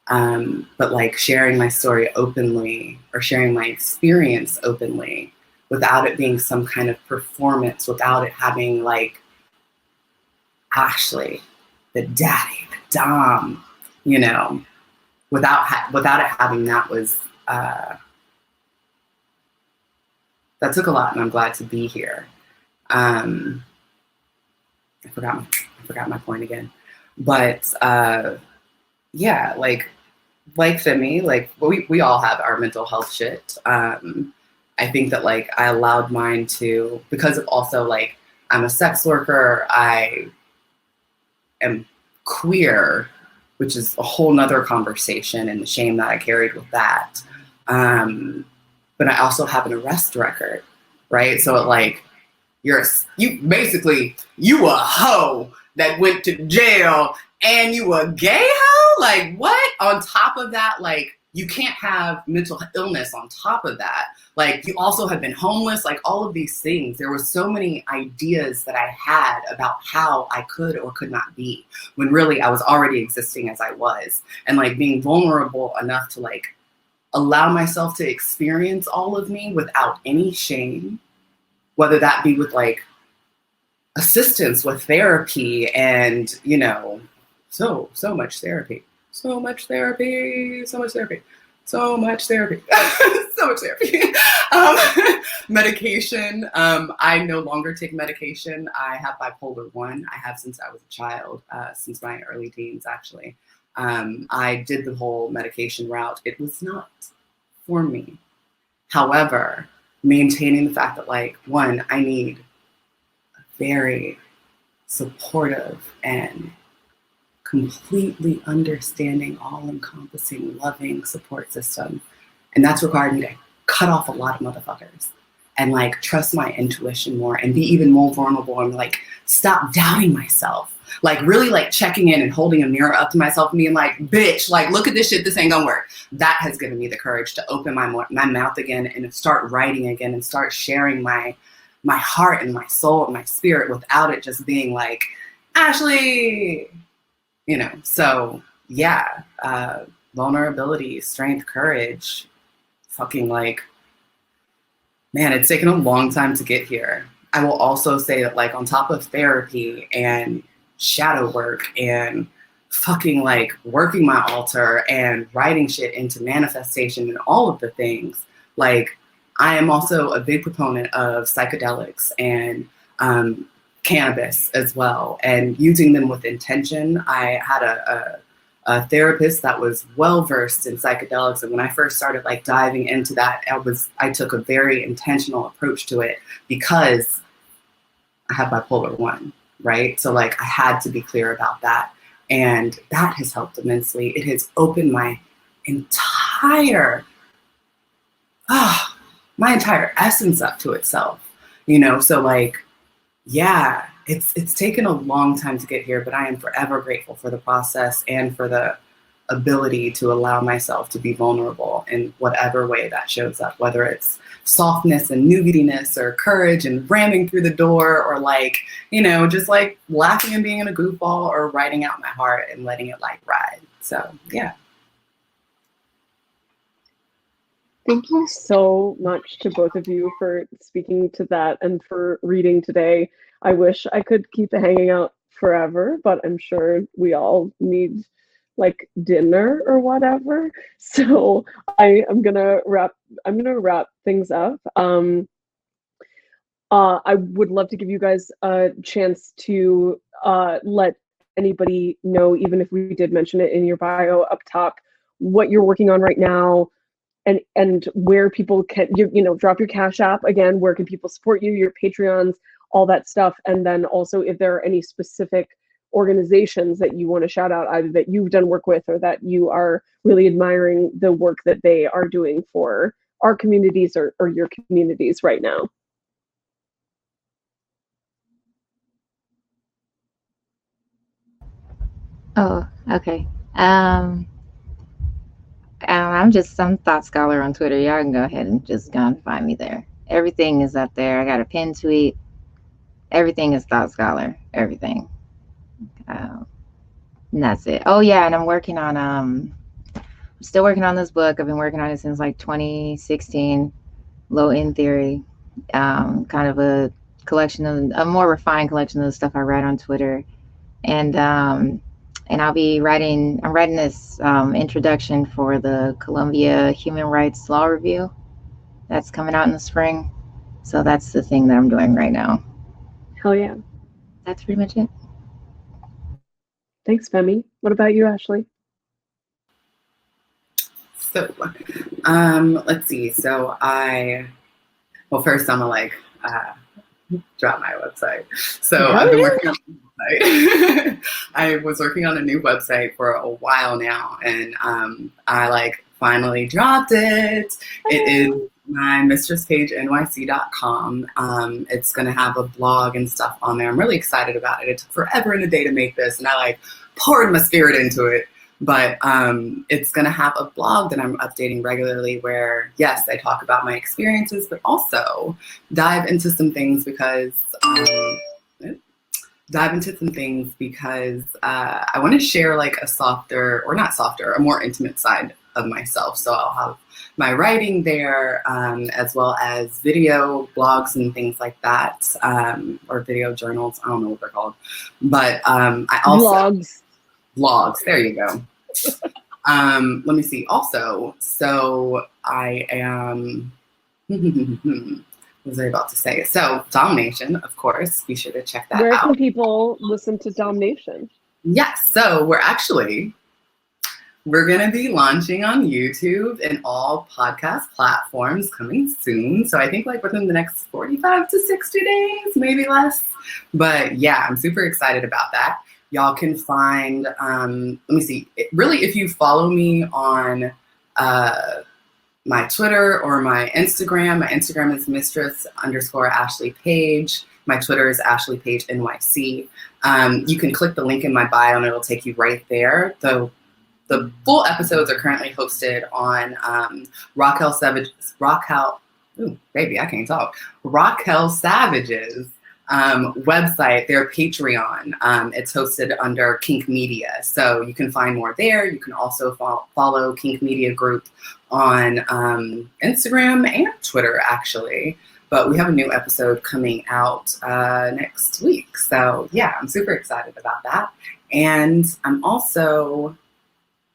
But like sharing my story openly or sharing my experience openly without it being some kind of performance, without it having like Ashley, the daddy, the dom, you know, without it having that was, that took a lot, and I'm glad to be here. I forgot my point again, but yeah, like Femi, like we all have our mental health shit. I think that like I allowed mine to, because of also like I'm a sex worker, I am queer, which is a whole nother conversation and the shame that I carried with that. But I also have an arrest record, right? So it like, you a hoe that went to jail and you a gay hoe? Like what? On top of that, like you can't have mental illness on top of that. Like you also have been homeless, like all of these things. There were so many ideas that I had about how I could or could not be, when really I was already existing as I was. And like being vulnerable enough to like allow myself to experience all of me without any shame, whether that be with like assistance with therapy and, you know, so much therapy, so much therapy. Medication. I no longer take medication. I have bipolar 1. I have since I was a child, since my early teens, actually. I did the whole medication route. It was not for me. However, maintaining the fact that, like, one, I need a very supportive and completely understanding, all-encompassing, loving support system. And that's required me to cut off a lot of motherfuckers and, like, trust my intuition more and be even more vulnerable and, like, stop doubting myself. Like, really, like, checking in and holding a mirror up to myself and being like, bitch, like, look at this shit, this ain't gonna work. That has given me the courage to open my mouth again and start writing again and start sharing my heart and my soul and my spirit without it just being like, Ashley, you know. So yeah, vulnerability, strength, courage, fucking, like, man, it's taken a long time to get here. I will also say that, like, on top of therapy and shadow work and fucking, like, working my altar and writing shit into manifestation and all of the things, like, I am also a big proponent of psychedelics and cannabis as well, and using them with intention. I had a therapist that was well versed in psychedelics, and when I first started, like, diving into that, I took a very intentional approach to it because I have bipolar 1, right? So, like, I had to be clear about that, and that has helped immensely. It has opened my entire essence up to itself, you know. So, like, yeah, it's taken a long time to get here, but I am forever grateful for the process and for the ability to allow myself to be vulnerable in whatever way that shows up, whether it's softness and nougatiness or courage and ramming through the door, or, like, you know, just, like, laughing and being in a goofball, or writing out my heart and letting it, like, ride. So yeah. Thank you so much to both of you for speaking to that and for reading today. I wish I could keep hanging out forever, but I'm sure we all need, like, dinner or whatever. So I'm gonna wrap things up. I would love to give you guys a chance to let anybody know, even if we did mention it in your bio up top, what you're working on right now, and where people can, you know, drop your Cash App again, where can people support you, your Patreons, all that stuff. And then also, if there are any specific organizations that you want to shout out, either that you've done work with or that you are really admiring the work that they are doing for our communities or your communities right now. Oh, okay. I'm just some thought scholar on Twitter. Y'all can go ahead and just go and find me there. Everything is up there. I got a pinned tweet. Everything is thought scholar. Everything. And that's it. Oh yeah, and I'm working on still working on this book. I've been working on it since, like, 2016. Low End Theory. Kind of a collection of a more refined collection of the stuff I write on Twitter. And I'll be writing, I'm writing this introduction for the Columbia Human Rights Law Review that's coming out in the spring. So that's the thing that I'm doing right now. Hell yeah. That's pretty much it. Thanks, Femi. What about you, Ashley? So, let's see. So first I'm gonna, like, drop my website. So I've been working on a website. I was working on a new website for a while now, and I, like, finally dropped it. It is my mistresspagenyc.com. It's gonna have a blog and stuff on there. I'm really excited about it. It took forever and a day to make this, and I, like, poured my spirit into it. But it's going to have a blog that I'm updating regularly where, yes, I talk about my experiences, but also dive into some things because I want to share, like, a more intimate side of myself. So I'll have my writing there, as well as video blogs and things like that, or video journals. I don't know what they're called, but I also blogs. There you go. Let me see. Also, so I am was I about to say? So Domination, of course, be sure to check that Where out. can people listen to Domination? Yes, so we're going to be launching on YouTube and all podcast platforms coming soon. So I think like within the next 45 to 60 days, maybe less. But yeah, I'm super excited about that. Y'all can find, let me see, really if you follow me on my Twitter or my Instagram is mistress_Ashley Paige. My Twitter is Ashley Paige NYC. You can click the link in my bio and it'll take you right there. The full episodes are currently hosted on Raquel Savage's website, their Patreon. It's hosted under Kink Media. So you can find more there. You can also follow Kink Media Group on Instagram and Twitter, actually. But we have a new episode coming out next week. So yeah, I'm super excited about that. And I'm also,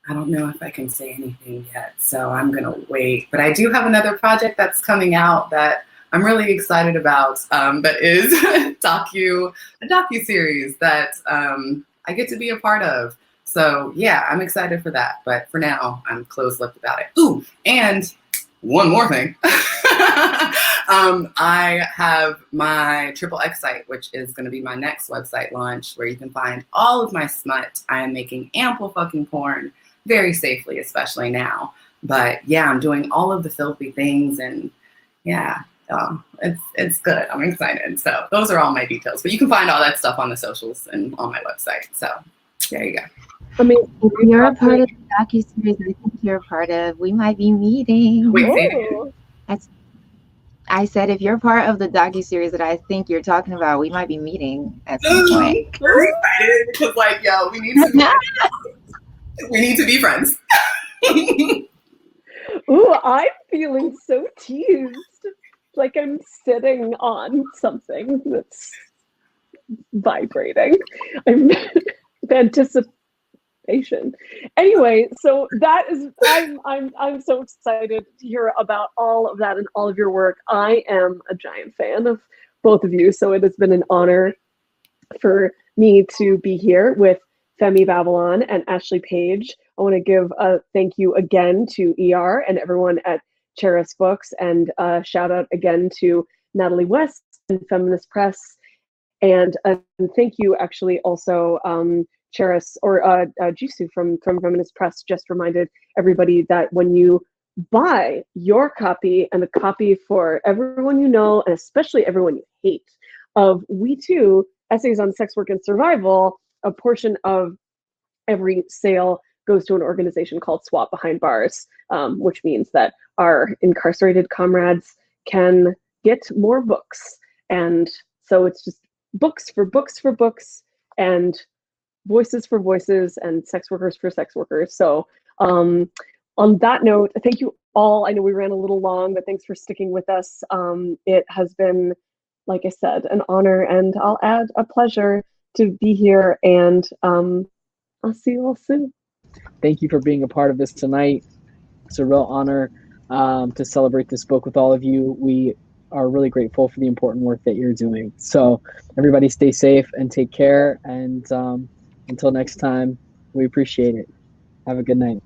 I don't know if I can say anything yet, so I'm going to wait. But I do have another project that's coming out that I'm really excited about, that is a docu-series that I get to be a part of. So yeah, I'm excited for that. But for now, I'm closed-lipped about it. Ooh, and one more thing. I have my XXX site, which is going to be my next website launch, where you can find all of my smut. I am making ample fucking porn very safely, especially now. But yeah, I'm doing all of the filthy things, and yeah, it's good. I'm excited. So those are all my details. But you can find all that stuff on the socials and on my website. So there you go. I mean, You're a part of the docu-series I think you're a part of. We might be meeting. Wait, say it again. I said, if you're part of the docu-series that I think you're talking about, we might be meeting at some point. We're excited because, like, yo, we need to be friends. ooh, I'm feeling so teased. Like I'm sitting on something that's vibrating. I'm anticipation. Anyway, so that is, I'm so excited to hear about all of that and all of your work. I am a giant fan of both of you, so it has been an honor for me to be here with Femi Babylon and Ashley Paige. I want to give a thank you again to ER and everyone at Charis Books, and shout out again to Natalie West and Feminist Press, and thank you actually also Charis or Jisoo from Feminist Press just reminded everybody that when you buy your copy and a copy for everyone you know, and especially everyone you hate, of We Too, Essays on Sex Work and Survival, a portion of every sale goes to an organization called Swap Behind Bars, which means that our incarcerated comrades can get more books. And so it's just books for books for books, and voices for voices, and sex workers for sex workers. So on that note, thank you all. I know we ran a little long, but thanks for sticking with us. It has been, like I said, an honor, and I'll add a pleasure to be here, and I'll see you all soon. Thank you for being a part of this tonight. It's a real honor to celebrate this book with all of you. We are really grateful for the important work that you're doing. So everybody stay safe and take care. And until next time, we appreciate it. Have a good night.